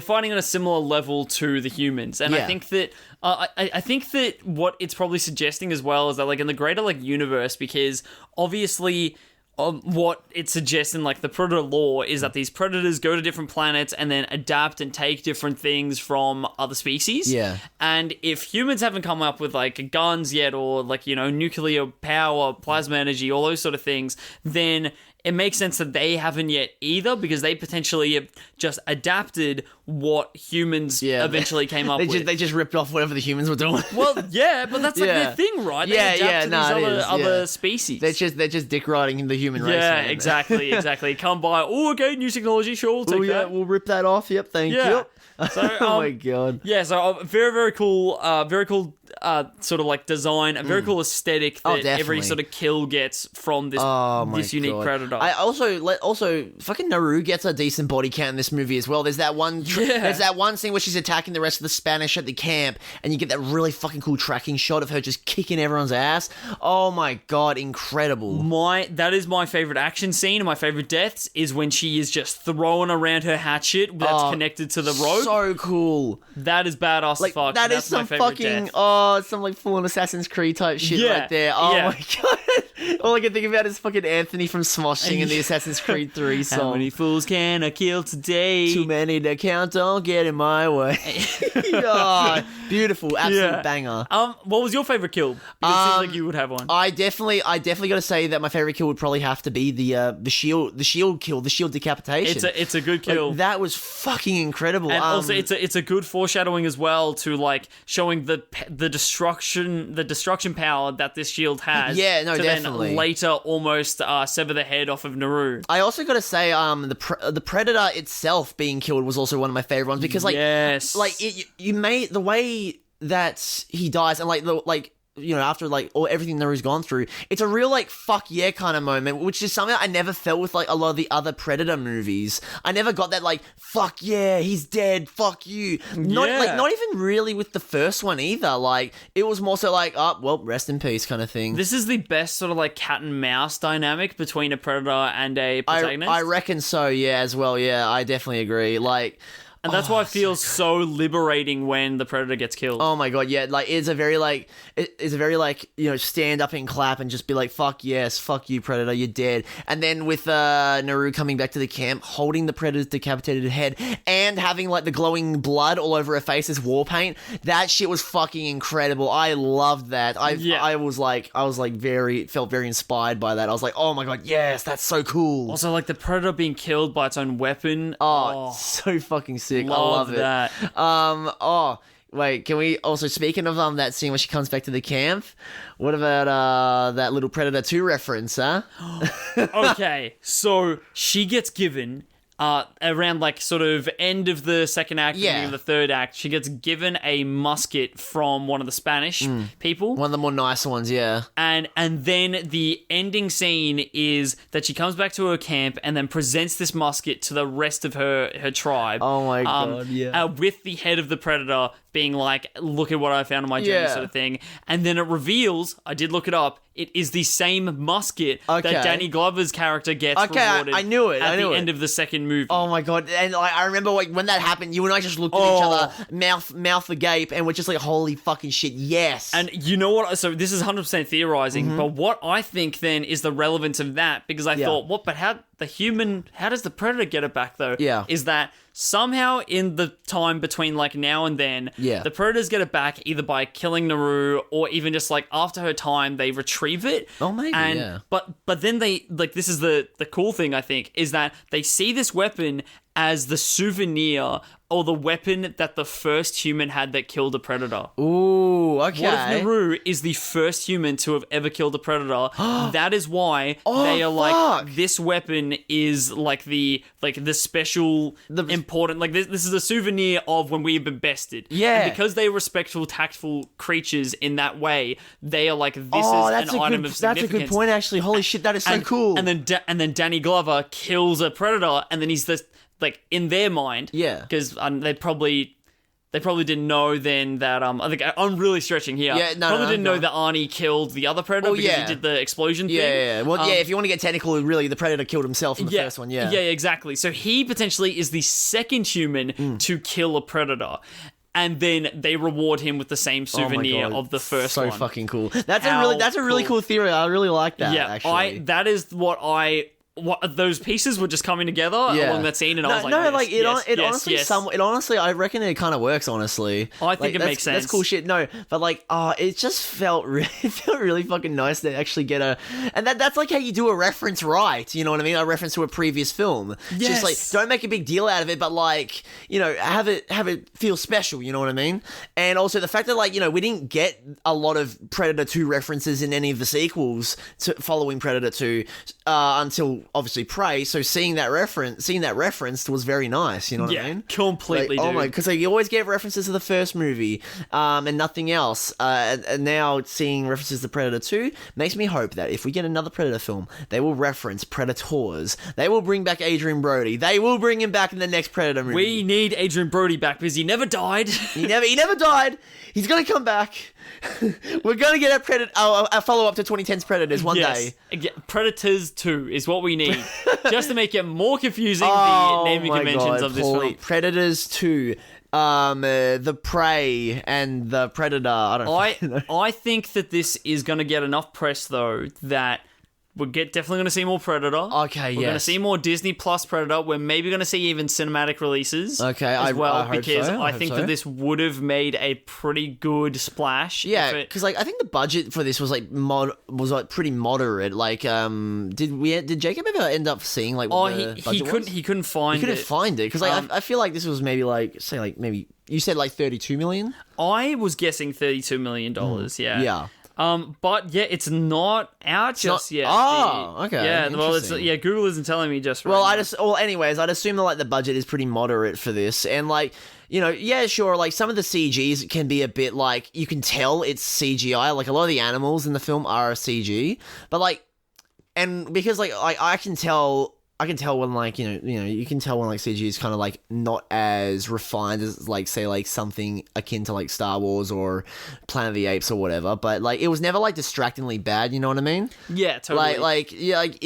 fighting on a similar level to the humans, and I think that I think that what it's probably suggesting as well is that like in the greater like universe, because obviously what it suggests in like the Predator lore is that these predators go to different planets and then adapt and take different things from other species. Yeah. And if humans haven't come up with like guns yet or like, you know, nuclear power, plasma energy, all those sort of things, then it makes sense that they haven't yet either because they potentially have just adapted what humans eventually came up with. They just ripped off whatever the humans were doing. Well, yeah, but that's like their thing, right? They adapt to these other species. They're just dick riding the human race. Yeah, man. exactly. Come by. Oh, okay, new technology. Sure, we'll take that. We'll rip that off. Yep, thank you. So, oh my god. Yeah, so very, very cool. Very cool. Sort of like design, a very cool aesthetic that every sort of kill gets from this unique Predator. I also fucking Naru gets a decent body count in this movie as well. There's that one there's that one scene where she's attacking the rest of the Spanish at the camp and you get that really fucking cool tracking shot of her just kicking everyone's ass. Oh my god, incredible. That is my favorite action scene and my favorite deaths is when she is just throwing around her hatchet that's connected to the rope. So cool. That is badass as fuck. That that's is some my favorite fucking death. Some like full-on Assassin's Creed type shit right there. Oh my god. All I can think about is fucking Anthony from Smosh singing the Assassin's Creed 3 song. How many fools can I kill today? Too many to count, don't get in my way. Oh, beautiful, absolute banger. What was your favorite kill? Because it seems like you would have one. I definitely got to say that my favorite kill would probably have to be the shield kill, the shield decapitation. It's a good kill. Like, that was fucking incredible. And also, it's a good foreshadowing as well to like showing the destruction power that this shield has. Yeah, no, to definitely. Then later, almost sever the head off of Naru. I also got to say, the Predator itself being killed was also one of my favorite ones because, like, you made the way that he dies and you know, after like everything Naru's gone through, it's a real like fuck yeah kind of moment, which is something I never felt with like a lot of the other Predator movies. I never got that like fuck yeah, he's dead, fuck you. Not even really with the first one either. Like it was more so like, oh well, rest in peace kind of thing. This is the best sort of like cat and mouse dynamic between a Predator and a protagonist. I reckon so, yeah, as well. Yeah, I definitely agree. Like. And that's why it feels so liberating when the Predator gets killed. Oh my god, yeah, like it's a very you know, stand up and clap and just be like, fuck yes, fuck you, Predator, you're dead. And then with Naru coming back to the camp, holding the Predator's decapitated head and having like the glowing blood all over her face as war paint, that shit was fucking incredible. I loved that. I felt very inspired by that. I was like, oh my god, yes, that's so cool. Also, like the Predator being killed by its own weapon. So fucking sick. I love it. That. Wait, can we also, speaking of that scene where she comes back to the camp, what about that little Predator 2 reference, huh? Okay, so she gets given around like sort of end of the second act, beginning of the third act, she gets given a musket from one of the Spanish people. One of the more nice ones, yeah. And then the ending scene is that she comes back to her camp and then presents this musket to the rest of her tribe. Oh my god, yeah. With the head of the Predator being like, look at what I found on my journey, sort of thing. And then it reveals, I did look it up, it is the same musket that Danny Glover's character gets rewarded I knew it. at the end of the second movie. Oh my god! And I remember like when that happened, you and I just looked at each other, mouth agape, and we're just like, "Holy fucking shit, yes!" And you know what? So this is 100% theorizing, but what I think then is the relevance of that, because I thought, what? But how does the Predator get it back though? Yeah. Is that somehow in the time between like now and then, the Predators get it back either by killing Naru or even just like after her time they retrieve it. Oh, maybe. And, But then they like, this is the cool thing I think, is that they see this weapon as the souvenir or the weapon that the first human had that killed a predator. Ooh, okay. What if Naru is the first human to have ever killed a predator? That is why they are like, this weapon is like the special, important, like this is a souvenir of when we've been bested. Yeah. And because they are respectful, tactful creatures in that way, they are like, this is an item of significance. That's a good point, actually. Holy shit, that is so cool. And then Danny Glover kills a predator, and then he's this, like, in their mind, because they probably didn't know then that I think I'm really stretching here. Yeah, probably didn't know that Arnie killed the other predator because he did the explosion thing. Yeah. Well, if you want to get technical, really, the predator killed himself in the first one. Yeah, exactly. So he potentially is the second human to kill a predator. And then they reward him with the same souvenir of the first one. So fucking cool. That's a really cool theory. I really like that. Yeah, actually. That is what those pieces were just coming together along that scene, and I was like, honestly, I reckon it kind of works. Honestly, I think it makes sense. That's cool shit. No, but like, it just felt really fucking nice to actually get and that's like how you do a reference right. You know what I mean? A reference to a previous film. Yes. Just like, don't make a big deal out of it, but like, you know, have it feel special. You know what I mean? And also the fact that, like, you know, we didn't get a lot of Predator 2 references in any of the sequels following Predator 2 until obviously Prey, so seeing that reference was very nice, you know what I mean? Completely, like, oh my, because like, you always get references to the first movie, and nothing else, and now seeing references to Predator 2 makes me hope that if we get another Predator film, they will reference Predators, they will bring back Adrian Brody, they will bring him back in the next Predator movie. We need Adrian Brody back because he never died. He never died. He's gonna come back. We're gonna get a follow-up to 2010's Predators one day. Predators 2 is what we need, just to make it more confusing, the naming conventions of this film. Predators 2, the Prey and the Predator. I think that this is gonna get enough press though that we're definitely going to see more Predator. Okay, We're going to see more Disney Plus Predator. We're maybe going to see even cinematic releases. Okay, as well, I hope because so. I think that this would have made a pretty good splash. Yeah, because like I think the budget for this was like pretty moderate. Like, did Jacob ever end up seeing like? What the budget was? He couldn't find it. He couldn't find it because like I feel like this was maybe like maybe you said like 32 million. I was guessing $32 million. Yeah. Yeah. But yeah, it's not out just yet. Oh, okay. Yeah, well, Google isn't telling me just right now. Anyways, I'd assume that like the budget is pretty moderate for this, and like, you know, yeah, sure, like some of the CGs can be a bit like, you can tell it's CGI, like a lot of the animals in the film are CG, but like, and because like I can tell when like, you know, you can tell when like CG is kind of like not as refined as like, say, like something akin to like Star Wars or Planet of the Apes or whatever, but like it was never like distractingly bad, you know what I mean? Yeah, totally. Like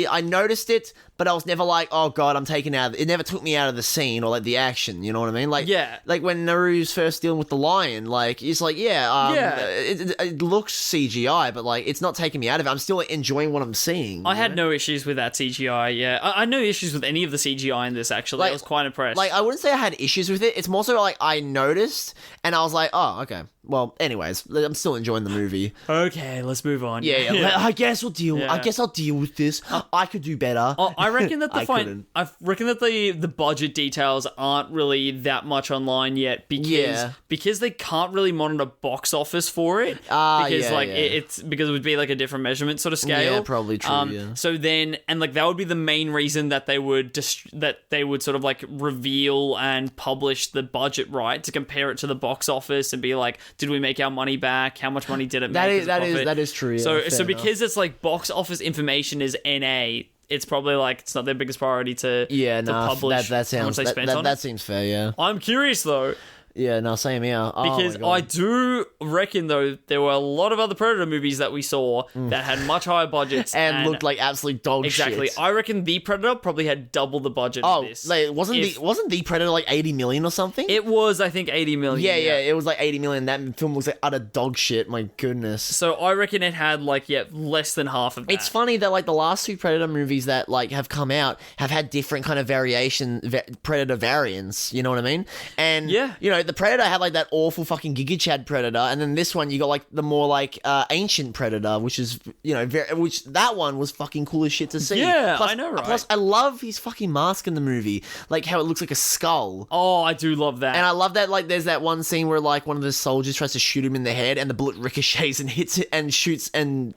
I noticed it, but I was never like, oh god, I'm taken out. It never took me out of the scene or like the action, you know what I mean? Like, yeah, like when Naru's first dealing with the lion, like it's like, it looks CGI, but like it's not taking me out of it. I'm still enjoying what I'm seeing. I had no issues with that CGI. Yeah, I had no issues with any of the CGI in this. Actually, like, I was quite impressed. Like, I wouldn't say I had issues with it. It's more so like I noticed, and I was like, oh, okay. Well, anyways, I'm still enjoying the movie. Okay, let's move on. Yeah. I guess I'll deal. Yeah. I guess I'll deal with this. I could do better. I reckon that couldn't. I reckon that the budget details aren't really that much online yet because they can't really monitor box office for it. It's because it would be like a different measurement sort of scale. Yeah, probably true. Yeah. So then, and like that would be the main reason that they would sort of like reveal and publish the budget, right, to compare it to the box office and be like, did we make our money back? How much money did it make? That is true. Yeah, so because it's like box office information is NA, it's probably like it's not their biggest priority to publish how much they spent on it. That seems fair. Yeah. I'm curious though. Yeah, no, same here. Because I do reckon, though, there were a lot of other Predator movies that we saw that had much higher budgets. and looked like absolute dog shit. Exactly. I reckon The Predator probably had double the budget of this. Like, wasn't The Predator like 80 million or something? It was, I think, 80 million. Yeah, it was like 80 million. That film looks like utter dog shit. My goodness. So I reckon it had, like, less than half of that. It's funny that, like, the last two Predator movies that, like, have come out have had different kind of Predator variants. You know what I mean? And, you know, the Predator had, like, that awful fucking Giga Chad Predator, and then this one you got like the more like ancient Predator, which is, you know, which that one was fucking cool as shit to see. Yeah, I know, right? Plus, I love his fucking mask in the movie, like how it looks like a skull. Oh, I do love that, and I love that. Like, there's that one scene where like one of the soldiers tries to shoot him in the head, and the bullet ricochets and hits it and shoots and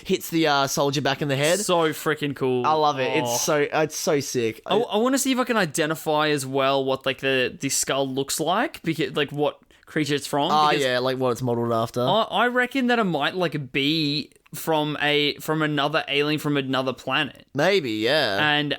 hits the soldier back in the head. So freaking cool. I love it. It's so sick. I want to see if I can identify as well what like the skull looks like, because like what creature it's from. Like what it's modeled after. I reckon that it might like be from another alien from another planet. Maybe, yeah. And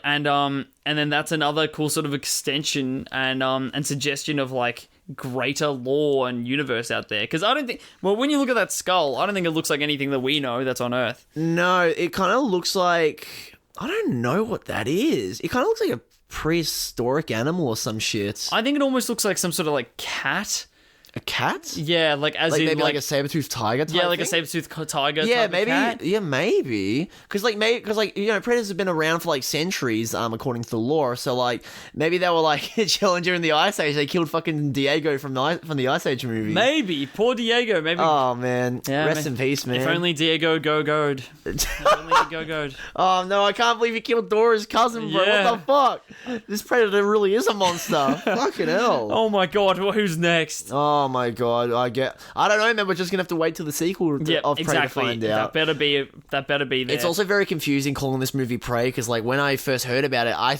then that's another cool sort of extension and suggestion of like greater lore and universe out there. Because I don't think, well, when you look at that skull, I don't think it looks like anything that we know that's on Earth. No, it kind of looks like, I don't know what that is. It kind of looks like a prehistoric animal or some shit. I think it almost looks like some sort of like cat. A cat? Yeah, like as like in maybe like a saber-toothed tiger type. Yeah, like thing? a saber-toothed tiger. Yeah, type maybe. Of cat. Yeah, maybe. Because you know, predators have been around for like centuries, according to the lore. So like maybe they were like chilling during the Ice Age. They killed fucking Diego from the Ice Age movie. Maybe poor Diego. Maybe. Oh man, yeah, rest in peace, man. If only Diego go-goed. If only he go-goed. Oh no, I can't believe he killed Dora's cousin, bro. Yeah. What the fuck? This predator really is a monster. Fucking hell. Oh my god, who's next? Oh my god. I don't know, man. We're just gonna have to wait till the sequel of Prey to find out. That better be there. It's also very confusing calling this movie Prey, because like when I first heard about it, I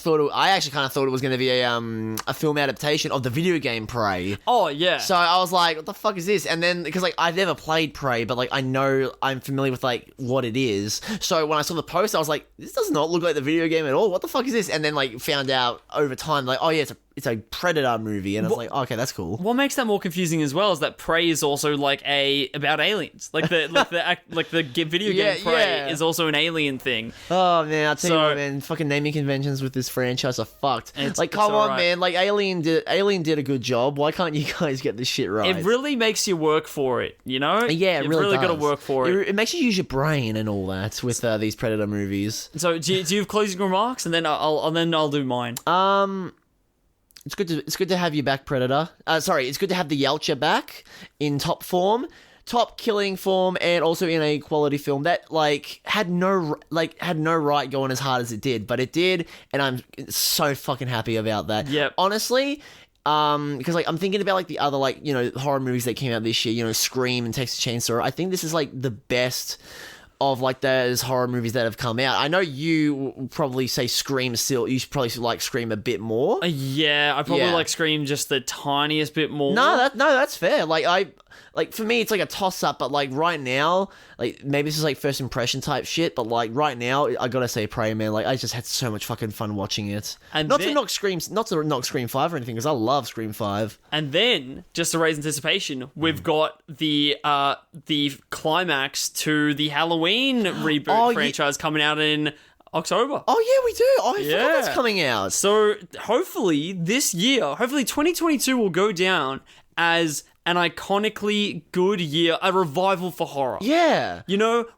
actually kind of thought it was gonna be a film adaptation of the video game Prey. Oh yeah. So I was like, what the fuck is this? And then because like I've never played Prey, but like I'm familiar with like what it is. So when I saw the post, I was like, this does not look like the video game at all. What the fuck is this? And then like found out over time, like, oh yeah, it's a Predator movie, and I was like, okay, that's cool. What makes that more confusing as well is that Prey is also like about aliens. Like the video game Prey is also an alien thing. Oh man, I'll tell you what, man, fucking naming conventions with this franchise are fucked. Come on, man, like Alien did a good job. Why can't you guys get this shit right? It really makes you work for it, you know? Yeah, it You've really got to does. work for it. It makes you use your brain and all that with these Predator movies. So do you have closing remarks, and then I'll do mine. It's good to have you back, Predator. It's good to have the Yelcher back in top form, top killing form, and also in a quality film that had no right going as hard as it did, but it did, and I'm so fucking happy about that. Yep. Honestly, because I'm thinking about the other horror movies that came out this year, Scream and Texas Chainsaw. I think this is the best of those horror movies that have come out. I know you probably say Scream still. You probably like Scream a bit more. Yeah, I probably like Scream just the tiniest bit more. No, that's fair. For me, it's a toss up. But right now, maybe this is first impression type shit. But right now, I gotta say, Prey, man. I just had so much fucking fun watching it. And not to knock Scream 5 or anything, because I love Scream 5. And then, just to raise anticipation, we've got the climax to the Halloween reboot franchise coming out in October. Oh yeah, we do. Oh, I forgot that's coming out. So hopefully this year, 2022 will go down as an iconically good year, a revival for horror. Yeah.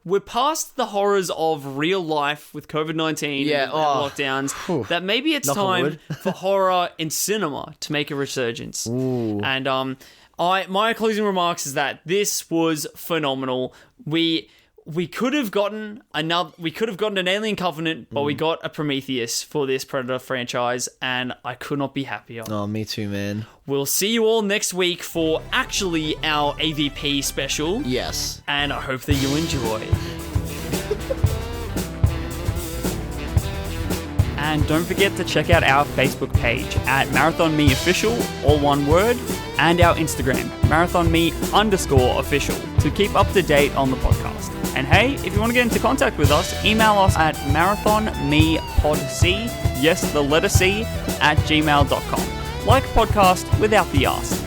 We're past the horrors of real life with COVID-19 and lockdowns. That maybe it's time for horror in cinema to make a resurgence. Ooh. And my closing remarks is that this was phenomenal. we could have gotten an Alien Covenant, but we got a Prometheus for this Predator franchise, and I could not be happier. Oh, me too, man. We'll see you all next week for actually our AVP special. Yes. And I hope that you enjoy. And don't forget to check out our Facebook page at Marathon Me Official, all one word, and our Instagram, MarathonMe_official, to keep up to date on the podcast. And hey, if you want to get into contact with us, email us at marathonmepodc, yes, the letter C, @gmail.com. Like podcast without the ask.